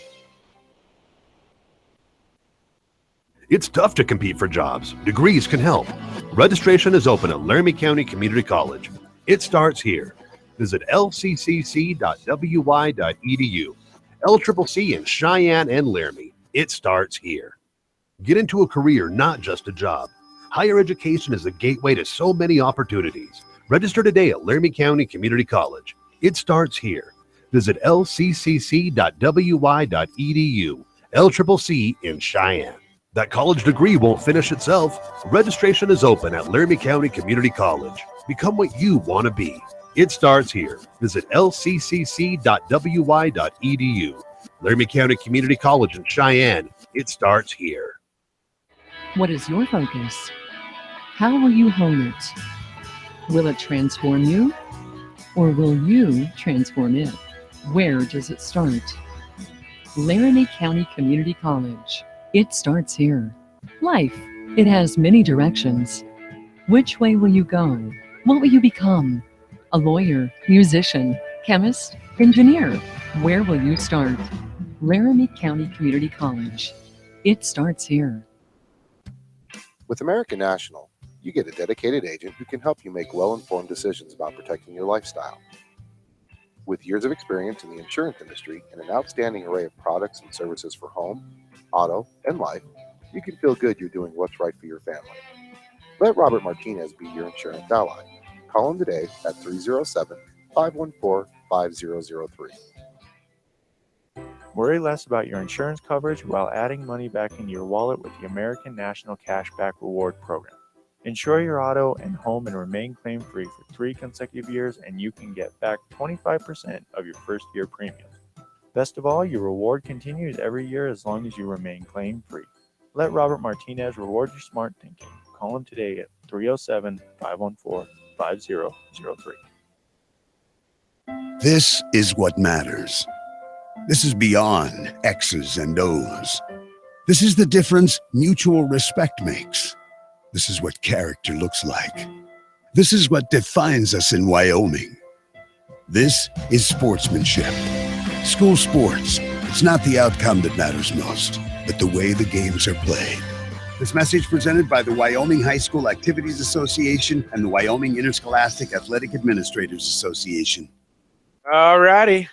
It's tough to compete for jobs. Degrees can help. Registration is open at Laramie County Community College. It starts here. Visit lccc.wy.edu. LCCC in Cheyenne and Laramie. It starts here. Get into a career, not just a job. Higher education is the gateway to so many opportunities. Register today at Laramie County Community College. It starts here. Visit lccc.wy.edu. LCCC in Cheyenne. That college degree won't finish itself. Registration is open at Laramie County Community College. Become what you want to be. It starts here. Visit lccc.wy.edu. Laramie County Community College in Cheyenne. It starts here. What is your focus? How will you hone it? Will it transform you? Or will you transform it? Where does it start? Laramie County Community College. It starts here. Life, it has many directions. Which way will you go? What will you become? A lawyer, musician, chemist, engineer? Where will you start? Laramie County Community College. It starts here. With American National, you get a dedicated agent who can help you make well-informed decisions about protecting your lifestyle. With years of experience in the insurance industry and an outstanding array of products and services for home, auto, and life, you can feel good you're doing what's right for your family. Let Robert Martinez be your insurance ally. Call him today at 307-514-5003. Worry less about your insurance coverage while adding money back into your wallet with the American National Cashback Reward Program. Insure your auto and home and remain claim-free for 3 consecutive years, and you can get back 25% of your first year premium. Best of all, your reward continues every year as long as you remain claim-free. Let Robert Martinez reward your smart thinking. Call him today at 307-514-5003. This is what matters. This is beyond X's and O's. This is the difference mutual respect makes. This is what character looks like. This is what defines us in Wyoming. This is sportsmanship. School sports, it's not the outcome that matters most, but the way the games are played. This message presented by the Wyoming High School Activities Association and the Wyoming Interscholastic Athletic Administrators Association. All righty.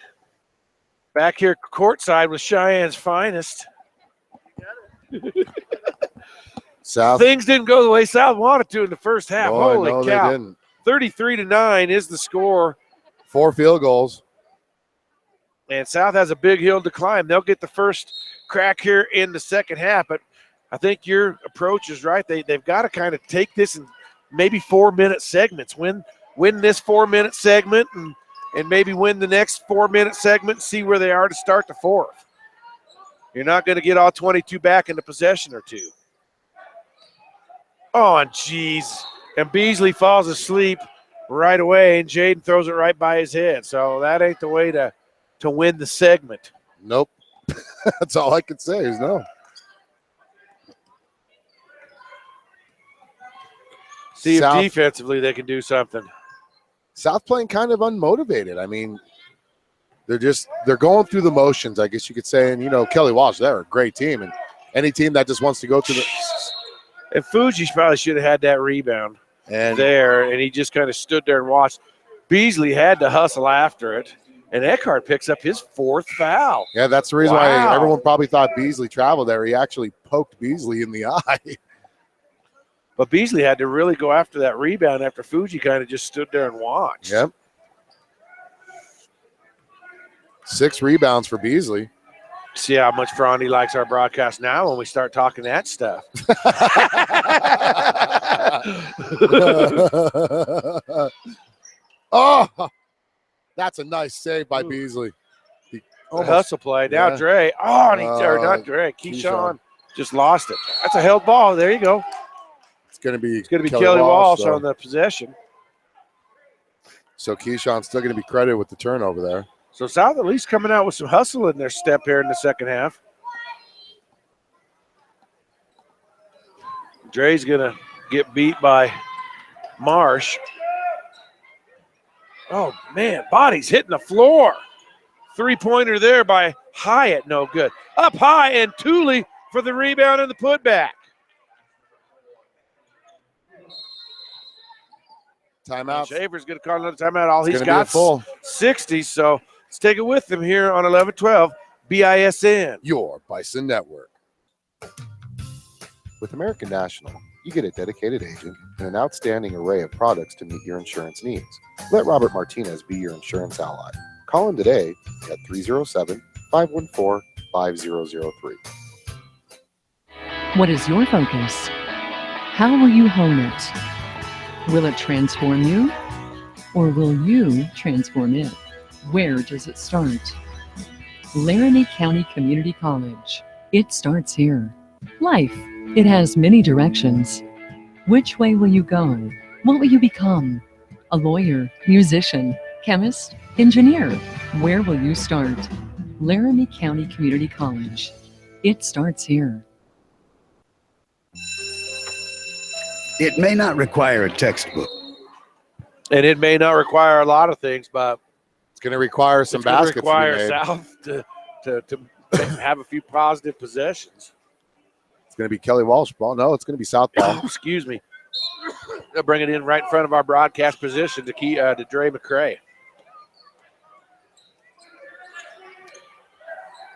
Back here courtside with Cheyenne's finest. South. Things didn't go the way South wanted to in the first half. Boy, Holy no, cow. they didn't. 33-9 is the score. 4 field goals. And South has a big hill to climb. They'll get the first crack here in the second half, but I think your approach is right. They've got to kind of take this in maybe 4-minute segments. Win this 4-minute segment and maybe win the next 4-minute segment and see where they are to start the fourth. You're not going to get all 22 back in the possession or two. Oh, and jeez. And Beasley falls asleep right away, and Jaden throws it right by his head. So that ain't the way to win the segment. Nope. That's all I can say is no. See South, if defensively they can do something. South playing kind of unmotivated. I mean, they're going through the motions, I guess you could say. And, you know, Kelly Walsh, they're a great team. And any team that just wants to go to the – And Fuji probably should have had that rebound there, and he just kind of stood there and watched. Beasley had to hustle after it, and Eckhart picks up his 4th foul. Yeah, that's the reason why everyone probably thought Beasley traveled there. He actually poked Beasley in the eye. But Beasley had to really go after that rebound after Fuji kind of just stood there and watched. Yep. 6 rebounds for Beasley. See how much Frandy likes our broadcast now when we start talking that stuff. Oh, that's a nice save by Beasley. Hustle play. Now Dre. Oh, or not Dre. Keyshawn just lost it. That's a held ball. There you go. It's going to be Kelly Walsh on the possession. So Keyshawn's still going to be credited with the turnover there. So South at least coming out with some hustle in their step here in the second half. Dre's going to get beat by Marsh. Oh, man, body's hitting the floor. 3-pointer there by Hyatt, no good. Up high, and Tooley for the rebound and the putback. Timeout. Schaefer's going to call another timeout. All he's got full 60, so let's take it with him here on 11-12 BISN. Your Bison Network. With American National, you get a dedicated agent and an outstanding array of products to meet your insurance needs. Let Robert Martinez be your insurance ally. Call him today at 307-514-5003. What is your focus? How will you hone it? Will it transform you? Or will you transform it? Where does it start? Laramie County Community College. It starts here. Life, it has many directions. Which way will you go? What will you become? A lawyer, musician, chemist, engineer? Where will you start? Laramie County Community College. It starts here. It may not require a textbook. And it may not require a lot of things, but it's going to require some baskets. It's going to require South to have a few positive possessions. It's going to be Kelly Walsh ball. No, it's going to be South ball. Excuse me. They'll bring it in right in front of our broadcast position to Dre McCray.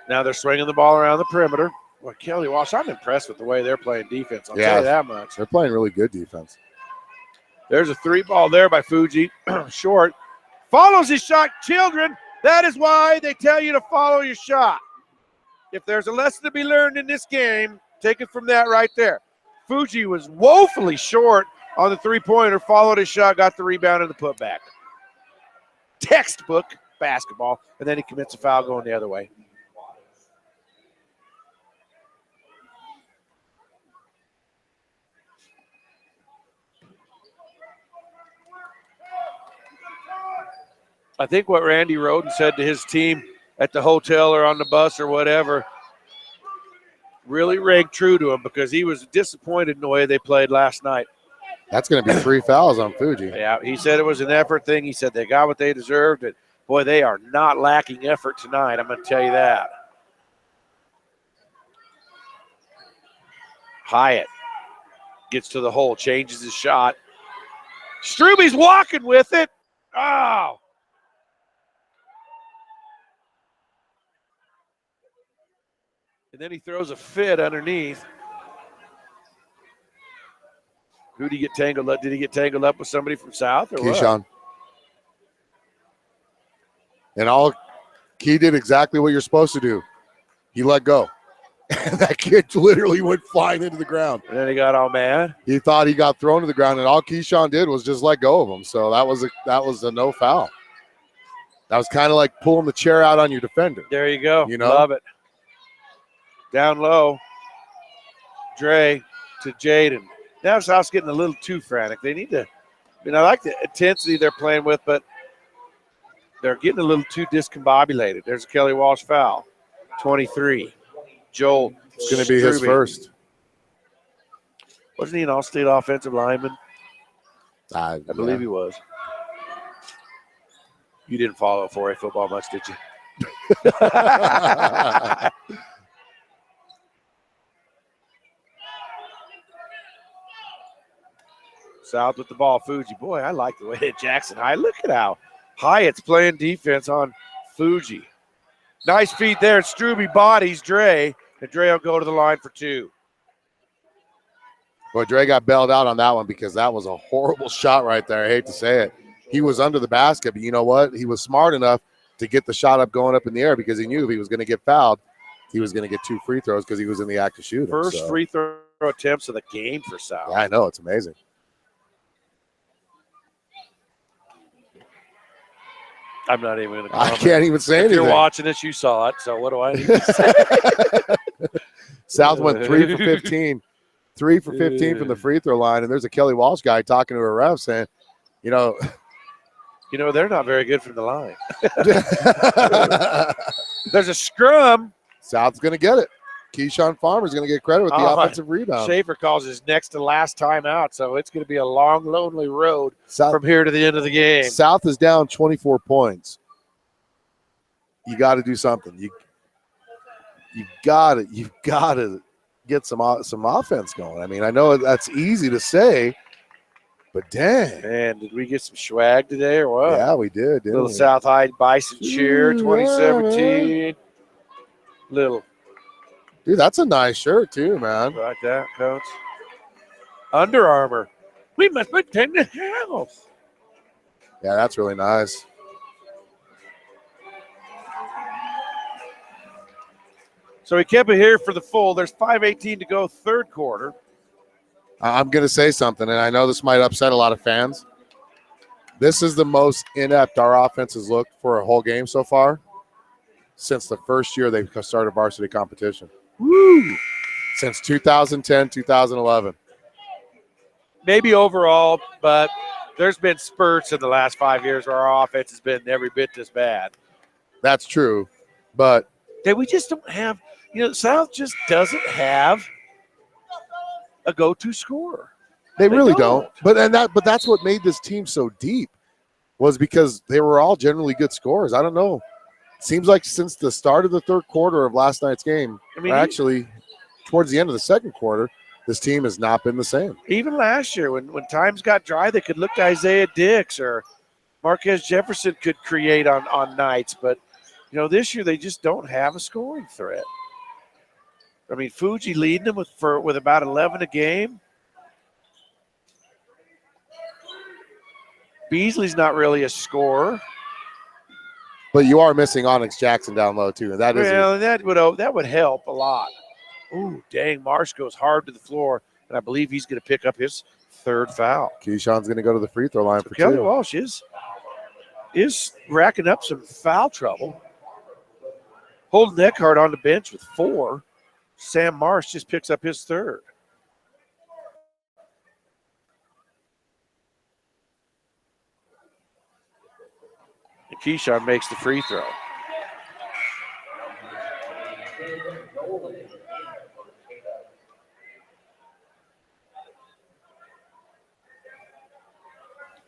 Now they're swinging the ball around the perimeter. Well, Kelly Walsh, I'm impressed with the way they're playing defense. I'll tell you that much. They're playing really good defense. There's a 3-ball there by Fuji. Short. Follows his shot. Children, that is why they tell you to follow your shot. If there's a lesson to be learned in this game, take it from that right there. Fuji was woefully short on the 3-pointer, followed his shot, got the rebound and the putback. Textbook basketball, and then he commits a foul going the other way. I think what Randy Roden said to his team at the hotel or on the bus or whatever really rang true to him, because he was disappointed in the way they played last night. That's going to be 3 fouls on Fuji. Yeah, he said it was an effort thing. He said they got what they deserved. And boy, they are not lacking effort tonight, I'm going to tell you that. Hyatt gets to the hole, changes his shot. Struby's walking with it. Oh. And then he throws a fit underneath. Who did he get tangled up? Did he get tangled up with somebody from South or Keyshawn. what? And he did exactly what you're supposed to do. He let go. And that kid literally went flying into the ground. And then he got all mad. He thought he got thrown to the ground, and all Keyshawn did was just let go of him. So that was a no foul. That was kind of like pulling the chair out on your defender. There you go. You know? Love it. Down low. Dre to Jaden. Now South's getting a little too frantic. They need to, I like the intensity they're playing with, but they're getting a little too discombobulated. There's a Kelly Walsh foul. 23. Joel. It's going to be his first. Wasn't he an all-state offensive lineman? I believe he was. You didn't follow 4A football much, did you? South with the ball. Fuji. Boy, I like the way that Jackson High. Look at how Hyatt's playing defense on Fuji. Nice feed there. Struby bodies Dre, and Dre will go to the line for 2. Boy, Dre got bailed out on that one because that was a horrible shot right there. I hate to say it. He was under the basket, but you know what? He was smart enough to get the shot up going up in the air because he knew if he was going to get fouled, he was going to get 2 free throws because he was in the act of shooting. First free throw attempts of the game for South. Yeah, I know. It's amazing. I'm not even going to comment. I can't even say anything. If you're watching this, you saw it, so what do I need to say? South went 3 for 15. 3 for 15 from the free throw line, and there's a Kelly Walsh guy talking to a ref saying, they're not very good from the line. There's a scrum. South's going to get it. Keyshawn Farmer's going to get credit with the offensive rebound. Schaefer calls his next to last timeout, so it's going to be a long, lonely road from here to the end of the game. South is down 24 points. You got to do something. You've got to get some offense going. I mean, I know that's easy to say, but dang. Man, did we get some swag today or what? Yeah, we did. Little South High Bison cheer, 2017. Little. Dude, that's a nice shirt too, man. Like that, Coach. Under Armour. We must pretend the house. Yeah, that's really nice. So we kept it here for the full. There's 5:18 to go, third quarter. I'm going to say something, and I know this might upset a lot of fans. This is the most inept our offense has looked for a whole game so far since the first year they started varsity competition. Woo! Since 2010, 2011. Maybe overall, but there's been spurts in the last 5 years where our offense has been every bit this bad. That's true, but we just don't have, South just doesn't have a go-to scorer. They really don't. But that's what made this team so deep was because they were all generally good scorers. I don't know. It seems like since the start of the third quarter of last night's game, actually towards the end of the second quarter, this team has not been the same. Even last year when times got dry, they could look to Isaiah Dix or Marquez Jefferson could create on nights. But, this year they just don't have a scoring threat. I mean, Fuji leading them with about 11 a game. Beasley's not really a scorer. But you are missing Onyx Jackson down low too. That would help a lot. Ooh, dang! Marsh goes hard to the floor, and I believe he's going to pick up his third foul. Keyshawn's going to go to the free throw line for Kelly 2. Walsh is racking up some foul trouble. Holden Eckhart on the bench with 4. Sam Marsh just picks up his third. And Keyshawn makes the free throw.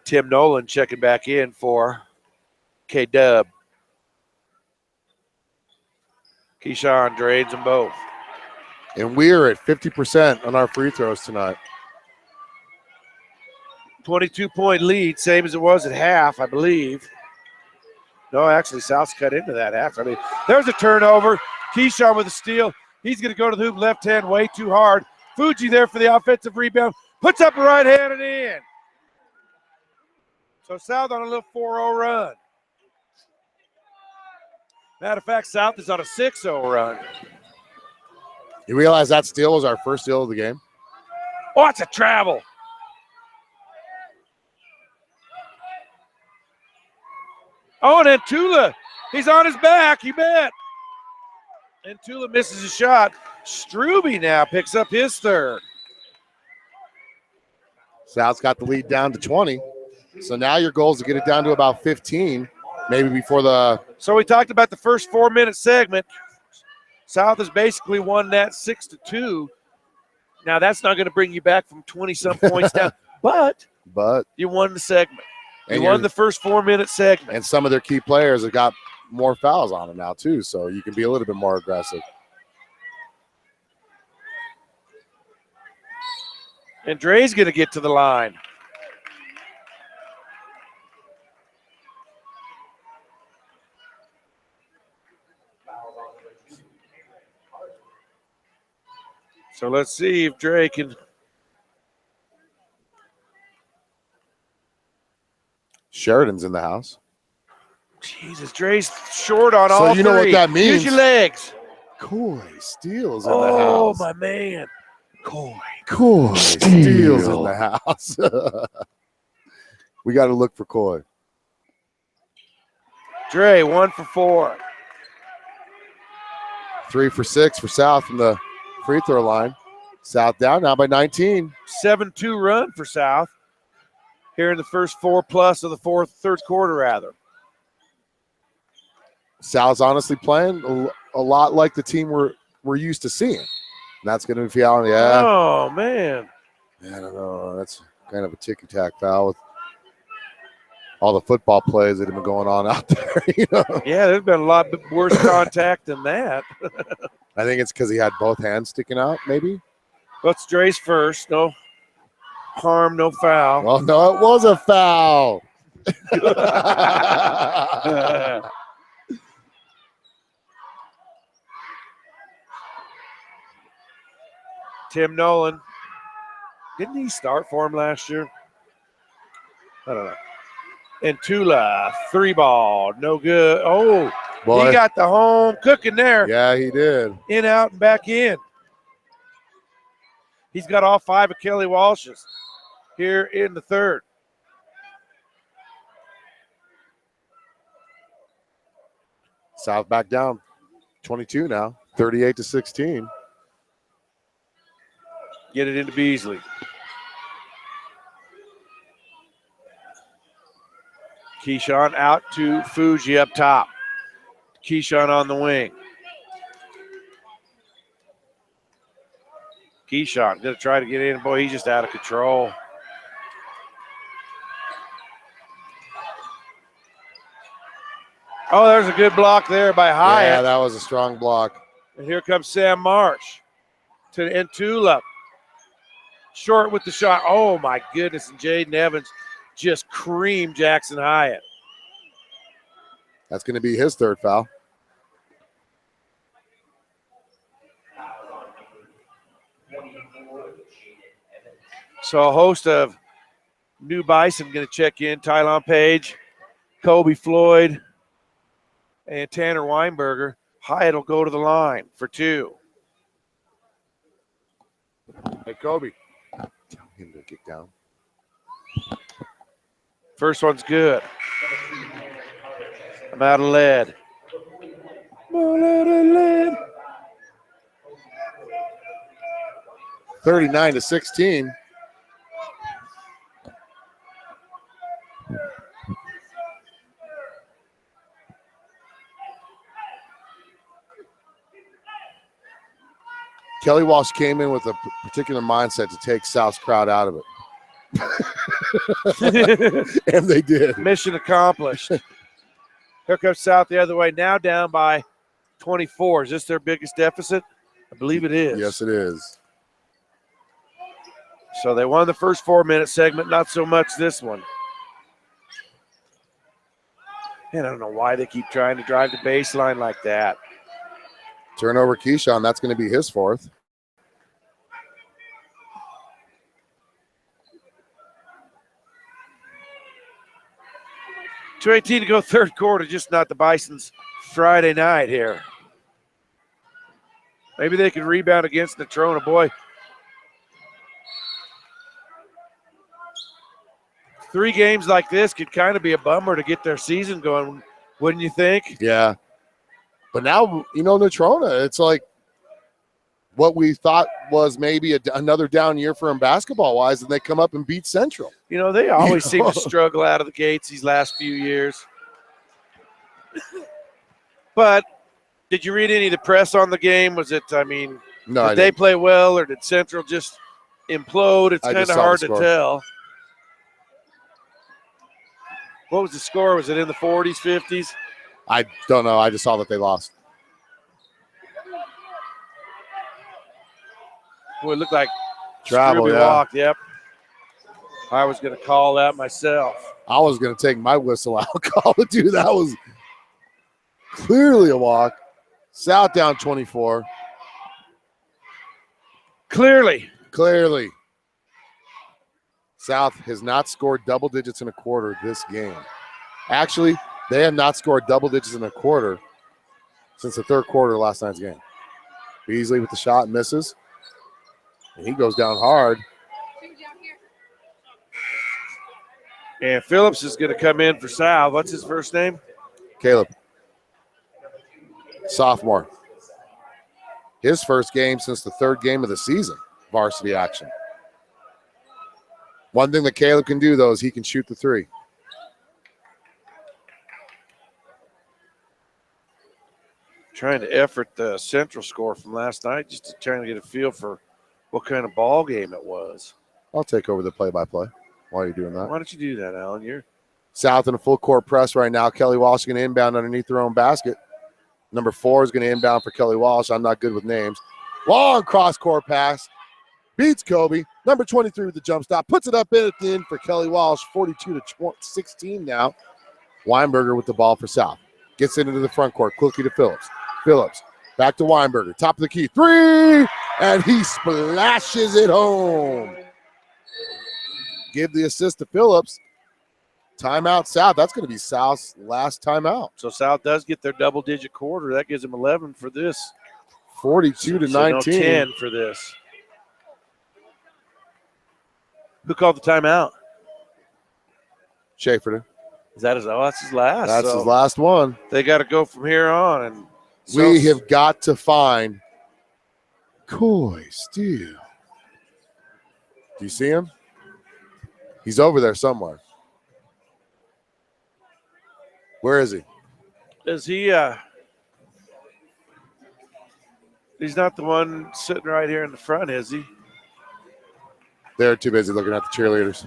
Tim Nolan checking back in for K-Dub. Keyshawn drains them both. And we're at 50% on our free throws tonight. 22-point lead, same as it was at half, I believe. No, actually, South's cut into that half. I mean, there's a turnover. Keyshawn with a steal. He's going to go to the hoop left hand way too hard. Fuji there for the offensive rebound. Puts up a right hand and in. So South on a little 4-0 run. Matter of fact, South is on a 6-0 run. You realize that steal was our first steal of the game? Oh, it's a travel. Oh, and Tula, he's on his back, you bet. And Tula misses a shot. Struby now picks up his third. South's got the lead down to 20. So now your goal is to get it down to about 15, maybe before the. So we talked about the first 4-minute segment. South has basically won that 6-2. Now that's not going to bring you back from 20-some points down, but you won the segment. You won the first 4-minute segment. And some of their key players have got more fouls on them now too, so you can be a little bit more aggressive. And Dre's going to get to the line. So let's see if Dre can. Sheridan's in the house. Jesus, Dre's short on all three. So you know what that means. Use your legs. Coy Steele's in the house. Oh, my man. Coy Steele's in the house. We got to look for Coy. Dre, 1 for 4. 3 for 6 for South from the free throw line. South down now by 19. 7-2 run for South here in the first 4+ of the third quarter, rather. South's honestly playing a lot like the team we're used to seeing. And that's going to be foul. Yeah. Oh, man. I don't know. That's kind of a ticky-tack foul with all the football plays that have been going on out there. You know? Yeah, there's been a lot worse contact than that. I think it's because he had both hands sticking out, maybe. What's Dre's first? No harm, no foul. Well, no, it was a foul. Tim Nolan. Didn't he start for him last year? I don't know. And Tula, 3-ball, no good. Oh, boy. He got the home cooking there. Yeah, he did. In, out, and back in. He's got all 5 of Kelly Walsh's here in the third. South back down. 22 now. 38-16. Get it into Beasley. Keyshawn out to Fuji up top. Keyshawn on the wing. Keyshawn going to try to get in. Boy, he's just out of control. Oh, there's a good block there by Hyatt. Yeah, that was a strong block. And here comes Sam Marsh to Ntula. Short with the shot. Oh, my goodness. And Jaden Evans just creamed Jackson Hyatt. That's going to be his third foul. So a host of new Bison going to check in. Tylon Page, Kobe Floyd, and Tanner Weinberger. Hyatt will go to the line for 2. Hey, Kobe. Tell him to kick down. First one's good. I'm out of lead. I'm out of lead. 39-16. Kelly Walsh came in with a particular mindset to take South's crowd out of it. And they did. Mission accomplished. Here comes South the other way, now down by 24. Is this their biggest deficit? I believe it is. Yes, it is. So they won the first 4-minute segment, not so much this one. And I don't know why they keep trying to drive the baseline like that. Turnover Keyshawn, that's going to be his 4th. .218 to go third quarter, just not the Bison's Friday night here. Maybe they can rebound against Natrona. Boy, 3 games like this could kind of be a bummer to get their season going, wouldn't you think? Yeah. But now, you know, Natrona, it's like what we thought was maybe another down year for them basketball-wise, and they come up and beat Central. You know, they always seem to struggle out of the gates these last few years. But did you read any of the press on the game? Was it, I mean, No, did they play well or did Central just implode? It's kind of hard to tell. What was the score? Was it in the 40s, 50s? I don't know. I just saw that they lost. Boy, it looked like travel. Struby Yeah. walked. Yep. I was going to call that myself. I was going to take my whistle out. Call it, dude. That was clearly a walk. South down 24. Clearly. South has not scored double digits in a quarter this game. Actually, they have not scored double digits in a quarter since the third quarter of last night's game. Beasley with the shot misses. And he goes down hard. And Phillips is going to come in for South. What's his first name? Caleb. Sophomore. His first game since the third game of the season, varsity action. One thing that Caleb can do, though, is he can shoot the three. Trying to effort the Central score from last night, just to trying to get a feel for what kind of ball game it was. I'll take over the play-by-play while you're doing that. Why don't you do that, Alan? You're South in a full court press right now. Kelly Walsh is going to inbound underneath their own basket. Number 4 is going to inbound for Kelly Walsh. I'm not good with names. Long cross-court pass. Beats Kobe. Number 23 with the jump stop. Puts it up at the end for Kelly Walsh. 42-16 now. Weinberger with the ball for South. Gets it into the front court. Quickly to Phillips. Phillips back to Weinberger. Top of the key. 3. And he splashes it home. Give the assist to Phillips. Timeout South. That's going to be South's last timeout. So South does get their double-digit quarter. That gives them 11 for this. 42-19. So no 10 for this. Who called the timeout? Schaefer. Is that his? Oh, that's his last. That's his last one. They got to go from here on, and we have got to find Coy Steele. Do you see him? He's over there somewhere. Where is he? Is he? He's not the one sitting right here in the front, is he? They're too busy looking at the cheerleaders.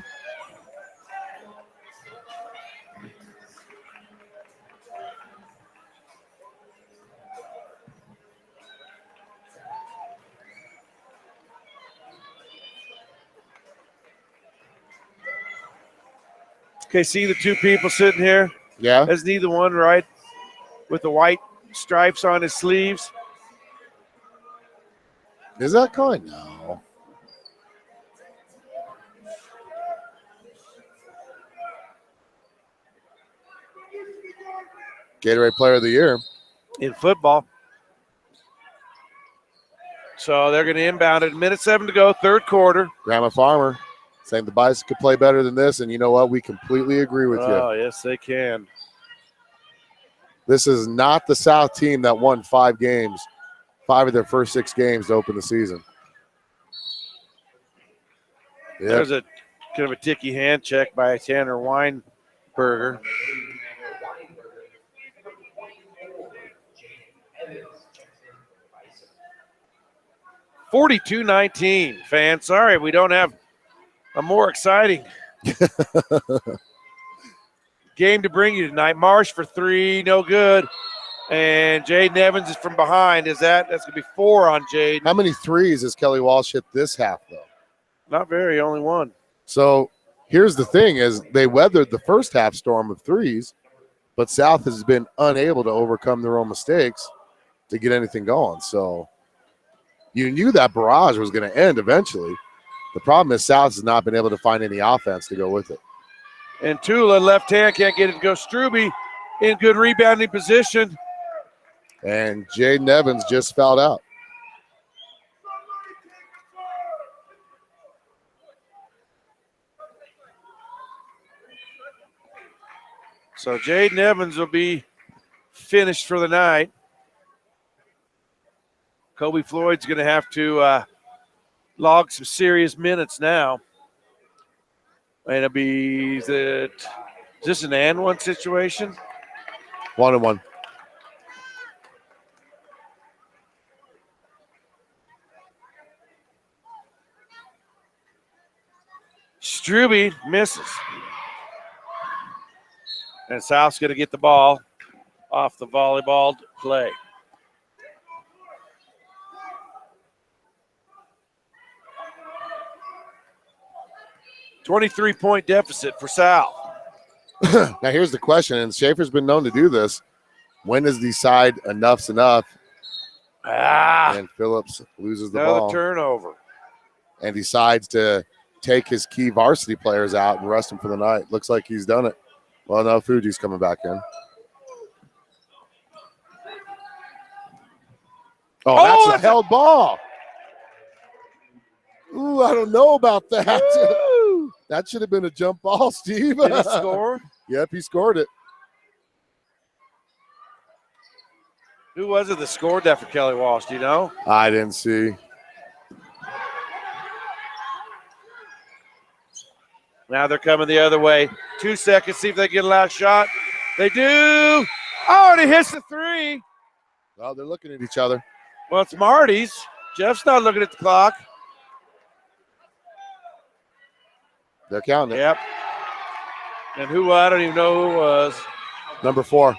Okay, see the two people sitting here? Yeah. Isn't he the one right with the white stripes on his sleeves? Is that Coy? No. Gatorade Player of the Year. In football. So they're going to inbound it. 1:07 to go, third quarter. Grandma Farmer saying the Bison could play better than this, and you know what? We completely agree with you. Oh, yes, they can. This is not the South team that won 5 games, 5 of their first 6 games to open the season. Yep. There's a kind of a ticky hand check by Tanner Weinberger. (42-19) fans. Sorry, we don't have a more exciting game to bring you tonight. Marsh for 3, no good. And Jaden Evans is from behind. That's going to be 4 on Jaden. How many threes has Kelly Walsh hit this half, though? Not very, only 1. So here's the thing is they weathered the first half storm of threes, but South has been unable to overcome their own mistakes to get anything going. So you knew that barrage was going to end eventually. The problem is South has not been able to find any offense to go with it. And Tula, left hand, can't get it to go. Struby in good rebounding position. And Jaden Evans just fouled out. So Jaden Evans will be finished for the night. Kobe Floyd's going to have to log some serious minutes now. And it'll be, is this an and one situation? 1-1. Struby misses. And South's going to get the ball off the volleyball play. $23-point deficit for South. Now here's the question, and Schaefer's been known to do this. When does he decide enough's enough? And Phillips loses the ball. Another turnover. And decides to take his key varsity players out and rest them for the night. Looks like he's done it. Well, no, Fuji's coming back in. Oh, that's a held ball. Ooh, I don't know about that. That should have been a jump ball, Steve. Did he score? Yep, he scored it. Who was it that scored that for Kelly Walsh? Do you know? I didn't see. Now they're coming the other way. 2 seconds, see if they get a last shot. They do. Oh, and he hits the three. Well, they're looking at each other. Well, it's Marty's. Jeff's not looking at the clock. They're counting it. Yep. And who, I don't even know who was. Number 4.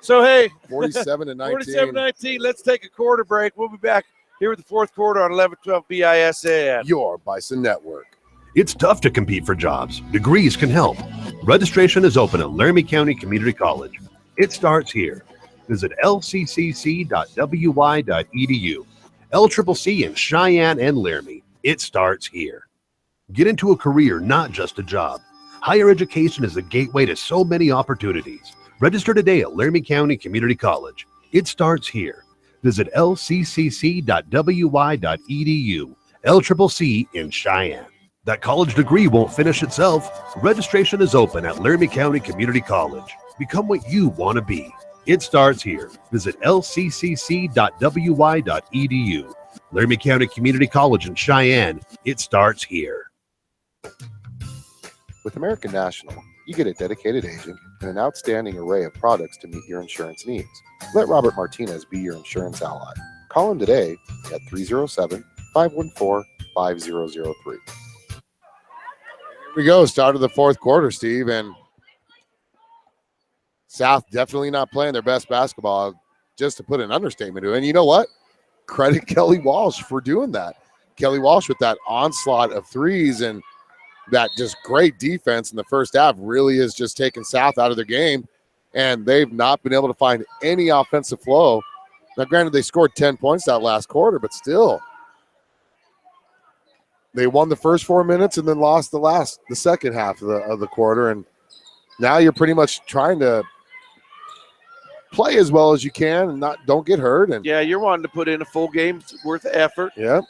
So, hey. 47-19. 47-19. Let's take a quarter break. We'll be back here with the fourth quarter on 11-12 BISN. Your Bison Network. It's tough to compete for jobs. Degrees can help. Registration is open at Laramie County Community College. It starts here. Visit lccc.wy.edu. LCCC in Cheyenne and Laramie. It starts here. Get into a career, not just a job. Higher education is the gateway to so many opportunities. Register today at Laramie County Community College. It starts here. Visit lccc.wy.edu. LCCC in Cheyenne. That college degree won't finish itself. Registration is open at Laramie County Community College. Become what you want to be. It starts here. Visit lccc.wy.edu. Laramie County Community College in Cheyenne. It starts here. With American National, you get a dedicated agent and an outstanding array of products to meet your insurance needs. Let Robert Martinez be your insurance ally. Call him today at 307-514-5003. Here we go, start of the fourth quarter, Steve, and South definitely not playing their best basketball, just to put an understatement to it. And you know what? Credit Kelly Walsh for doing that. Kelly Walsh with that onslaught of threes and that just great defense in the first half really is just taking South out of their game, and they've not been able to find any offensive flow. Now, granted, they scored 10 points that last quarter, but still. They won the first 4 minutes and then lost the second half of the quarter, and now you're pretty much trying to play as well as you can and don't get hurt. And yeah, you're wanting to put in a full game's worth of effort. Yeah.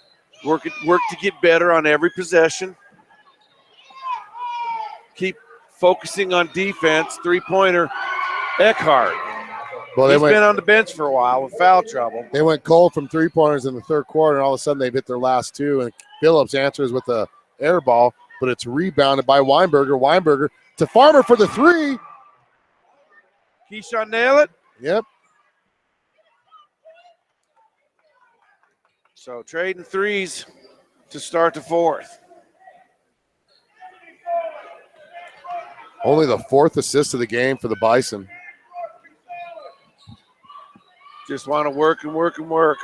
Work to get better on every possession. Keep focusing on defense. Three-pointer, Eckhart. Well, He's been on the bench for a while with foul trouble. They went cold from three-pointers in the third quarter, and all of a sudden they've hit their last two. And Phillips answers with a air ball, but it's rebounded by Weinberger. Weinberger to Farmer for the three. Keyshawn nail it? Yep. So trading threes to start the fourth. Only the fourth assist of the game for the Bison. Just want to work and work and work.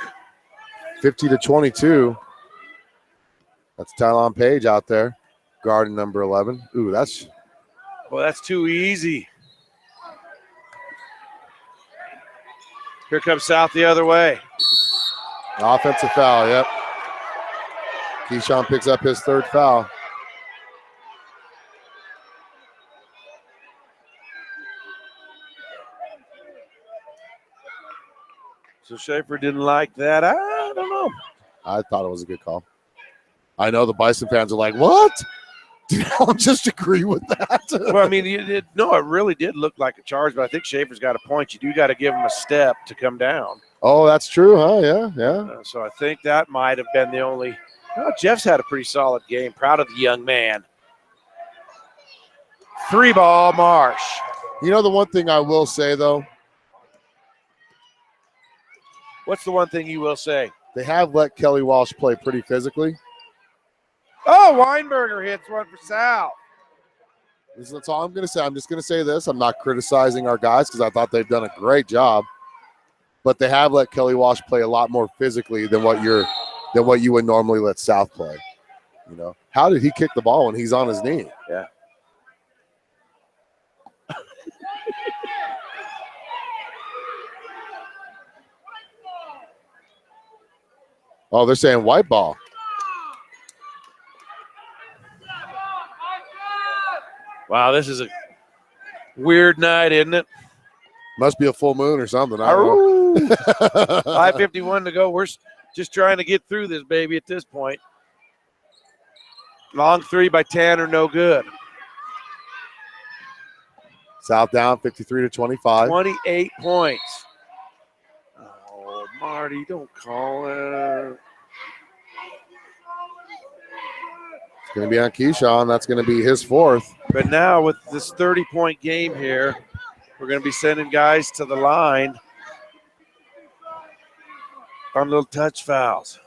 50-22. That's Tylon Page out there, guarding number 11. Ooh, that's too easy. Here comes South the other way. Offensive foul, yep. Keyshawn picks up his third foul. So Schaefer didn't like that. I don't know. I thought it was a good call. I know the Bison fans are like, what? Did Alan just agree with that? Well, I mean, it really did look like a charge, but I think Schaefer's got a point. You do got to give him a step to come down. Oh, that's true, huh? Yeah, yeah. So I think that might have been the only. Oh, Jeff's had a pretty solid game. Proud of the young man. 3-ball Marsh. You know the one thing I will say, though? What's the one thing you will say? They have let Kelly Walsh play pretty physically. Oh, Weinberger hits one for South. That's all I'm going to say. I'm just going to say this. I'm not criticizing our guys because I thought they've done a great job. But they have let Kelly Walsh play a lot more physically than what you would normally let South play. You know, how did he kick the ball when he's on his knee? Yeah. Oh, they're saying white ball. Wow, this is a weird night, isn't it? Must be a full moon or something. I don't know. 5:51 to go. We're just trying to get through this, baby, at this point. Long three by Tanner, no good. South down 53-25. 28 points. Oh, Marty, don't call it. It's going to be on Keyshawn. That's going to be his fourth. But now with this 30-point game here, we're going to be sending guys to the line on little touch fouls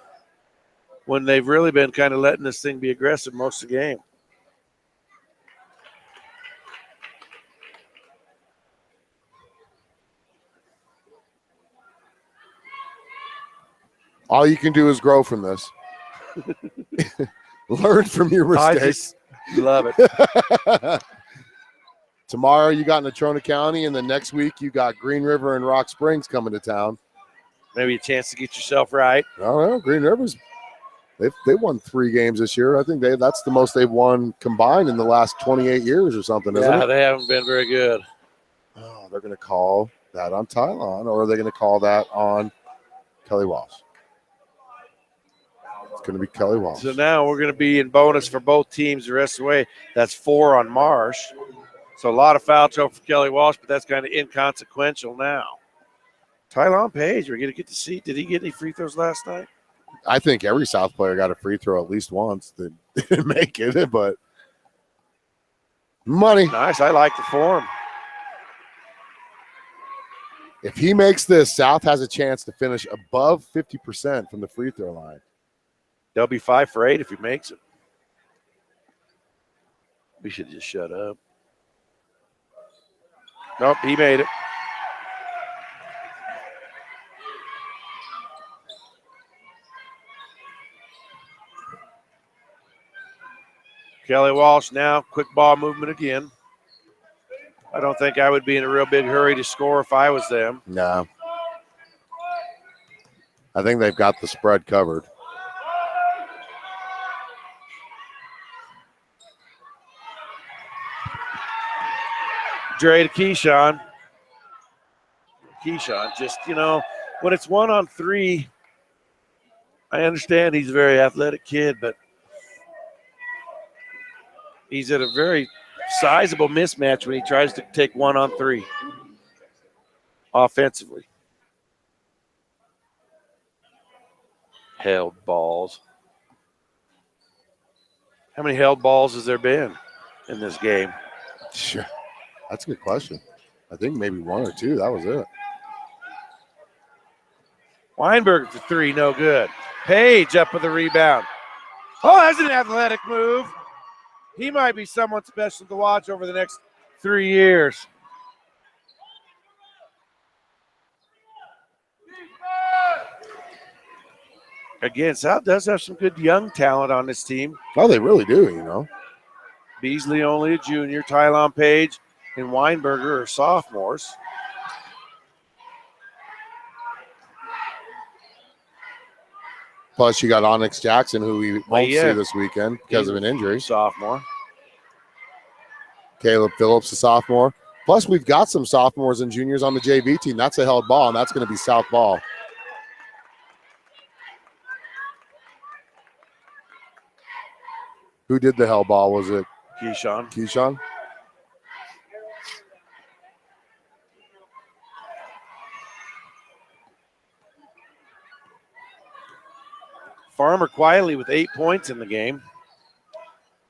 when they've really been kind of letting this thing be aggressive most of the game. All you can do is grow from this. Learn from your mistakes. I just love it. Tomorrow you got Natrona County, and then next week you got Green River and Rock Springs coming to town. Maybe a chance to get yourself right. I don't know. Green River's they won 3 games this year. I think that's the most they've won combined in the last 28 years or something, isn't it? They haven't been very good. Oh, they're going to call that on Tylon, or are they going to call that on Kelly Walsh? It's going to be Kelly Walsh. So now we're going to be in bonus for both teams the rest of the way. That's 4 on Marsh. So a lot of foul trouble for Kelly Walsh, but that's kind of inconsequential now. Tylon Page, we're going to get to see. Did he get any free throws last night? I think every South player got a free throw at least once. They didn't make it, but money. Nice. I like the form. If he makes this, South has a chance to finish above 50% from the free throw line. They'll be 5 for 8 if he makes it. We should just shut up. Nope, he made it. Kelly Walsh now, quick ball movement again. I don't think I would be in a real big hurry to score if I was them. No. I think they've got the spread covered. Dre to Keyshawn. Keyshawn, just, when it's 1-on-3, I understand he's a very athletic kid, but he's at a very sizable mismatch when he tries to take 1-on-3 offensively. Held balls. How many held balls has there been in this game? Sure. That's a good question. I think maybe 1 or 2. That was it. Weinberger for 3, no good. Page up with the rebound. Oh, that's an athletic move. He might be someone special to watch over the next 3 years. Again, South does have some good young talent on this team. Oh, they really do, Beasley only a junior. Tylon Page and Weinberger are sophomores. Plus, you got Onyx Jackson, who we won't yeah. see this weekend because of an injury. Sophomore. Caleb Phillips, a sophomore. Plus, we've got some sophomores and juniors on the JV team. That's a held ball, and that's going to be South ball. Who did the held ball? Was it Keyshawn. Keyshawn? Farmer quietly with 8 points in the game.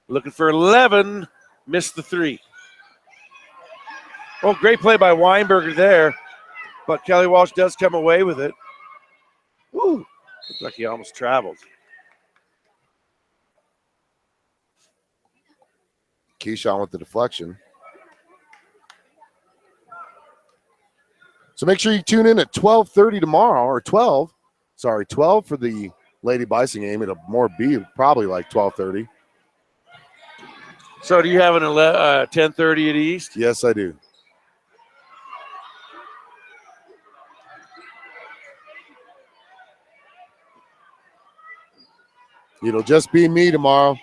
Looking for 11, missed the 3. Oh, great play by Weinberger there, but Kelly Walsh does come away with it. Ooh, looked like he almost traveled. Keyshawn with the deflection. So make sure you tune in at 12:30 tomorrow, or 12 for the Lady Bison game. It'll more be probably like 12:30. So do you have an 10:30 at East? Yes, I do. It'll just be me tomorrow.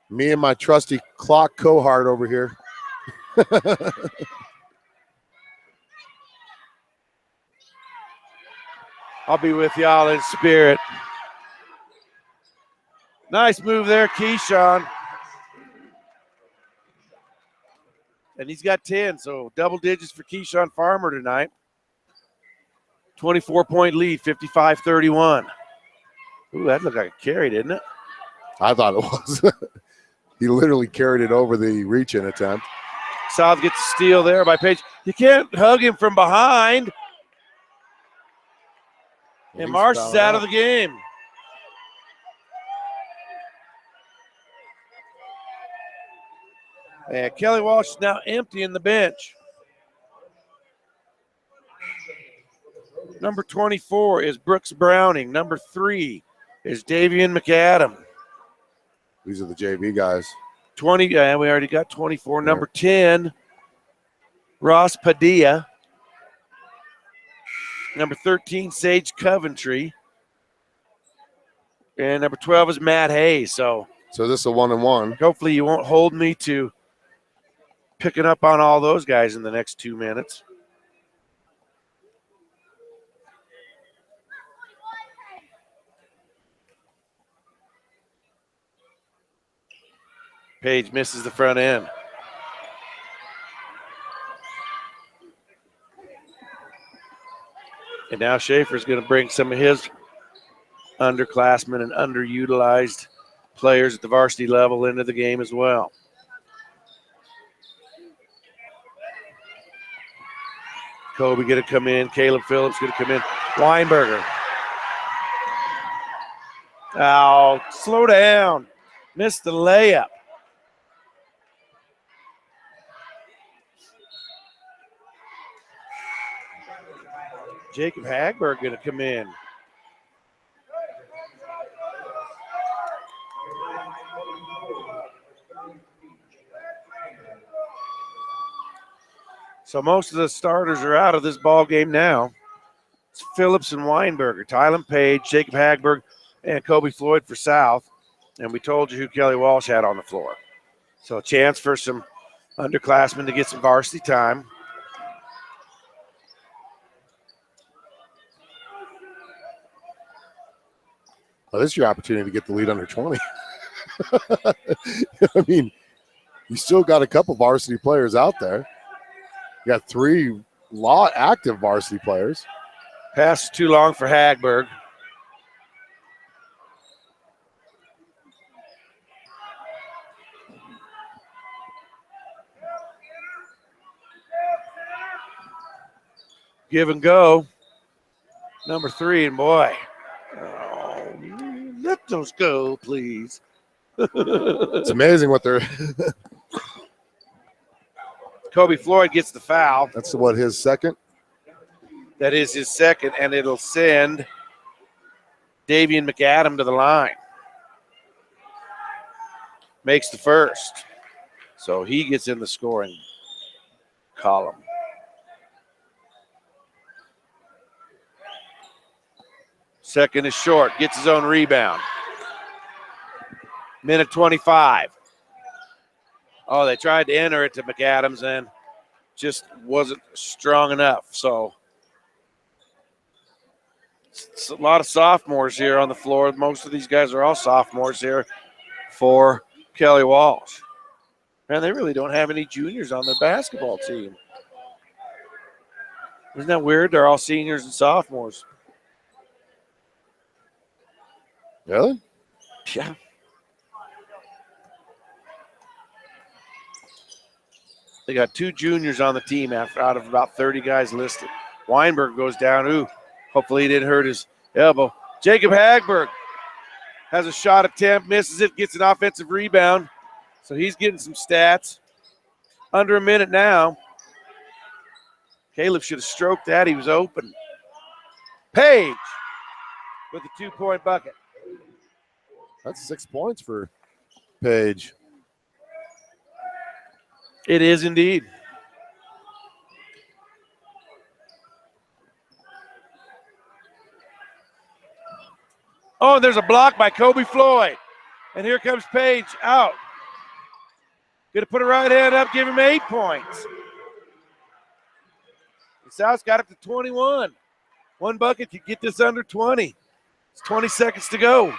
Me and my trusty clock cohort over here. I'll be with y'all in spirit. Nice move there, Keyshawn. And he's got 10, so double digits for Keyshawn Farmer tonight. 24-point lead, 55-31. Ooh, that looked like a carry, didn't it? I thought it was. He literally carried it over the reach-in attempt. South gets a steal there by Page. You can't hug him from behind. And Marsh is out of the game. And Kelly Walsh is now emptying the bench. Number 24 is Brooks Browning. Number 3 is Davian McAdam. These are the JV guys. 20, we already got 24. Yeah. Number 10, Ross Padilla. Number 13, Sage Coventry. And number 12 is Matt Hayes. So this is a 1-and-1. Hopefully you won't hold me to picking up on all those guys in the next 2 minutes. Page misses the front end. And now Schaefer's going to bring some of his underclassmen and underutilized players at the varsity level into the game as well. Kobe going to come in. Caleb Phillips going to come in. Weinberger. Oh, slow down. Missed the layup. Jacob Hagberg going to come in. So most of the starters are out of this ball game now. It's Phillips and Weinberger, Tylen Page, Jacob Hagberg, and Kobe Floyd for South. And we told you who Kelly Walsh had on the floor. So a chance for some underclassmen to get some varsity time. Well, this is your opportunity to get the lead under 20. I mean, you still got a couple varsity players out there. You got 3 active varsity players. Pass too long for Hagberg. Give and go. Number 3, and boy. Let those go, please. It's amazing what they're. Kobe Floyd gets the foul. That's what, his second? That is his second, and it'll send Davian McAdam to the line. Makes the first. So he gets in the scoring column. Second is short, gets his own rebound. Minute 25. Oh, they tried to enter it to McAdams and just wasn't strong enough. So it's a lot of sophomores here on the floor. Most of these guys are all sophomores here for Kelly Walsh. Man, they really don't have any juniors on their basketball team. Isn't that weird? They're all seniors and sophomores. Really? Yeah. They got 2 juniors on the team out of about 30 guys listed. Weinberg goes down. Ooh, hopefully he didn't hurt his elbow. Jacob Hagberg has a shot attempt, misses it, gets an offensive rebound. So he's getting some stats. Under a minute now. Caleb should have stroked that. He was open. Page with the 2-point bucket. That's 6 points for Page. It is indeed. Oh, there's a block by Kobe Floyd. And here comes Page out. Gonna put a right hand up, give him 8 points. The South's got up to 21. One bucket could get this under 20. It's 20 seconds to go.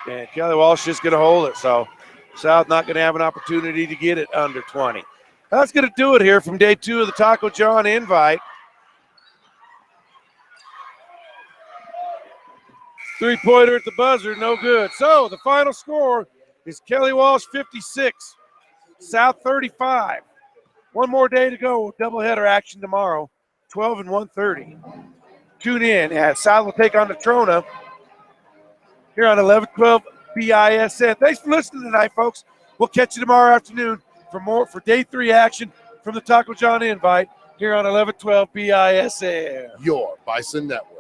And Kelly Walsh is going to hold it, so South not going to have an opportunity to get it under 20. That's going to do it here from day 2 of the Taco John invite. 3-pointer at the buzzer, no good. So the final score is Kelly Walsh 56, South 35. One more day to go. Doubleheader action tomorrow, 12 and 1:30. Tune in as South will take on Natrona here on 1112 BISN. Thanks for listening tonight, folks. We'll catch you tomorrow afternoon for day 3 action from the Taco John invite here on 1112 BISN. Your Bison Network.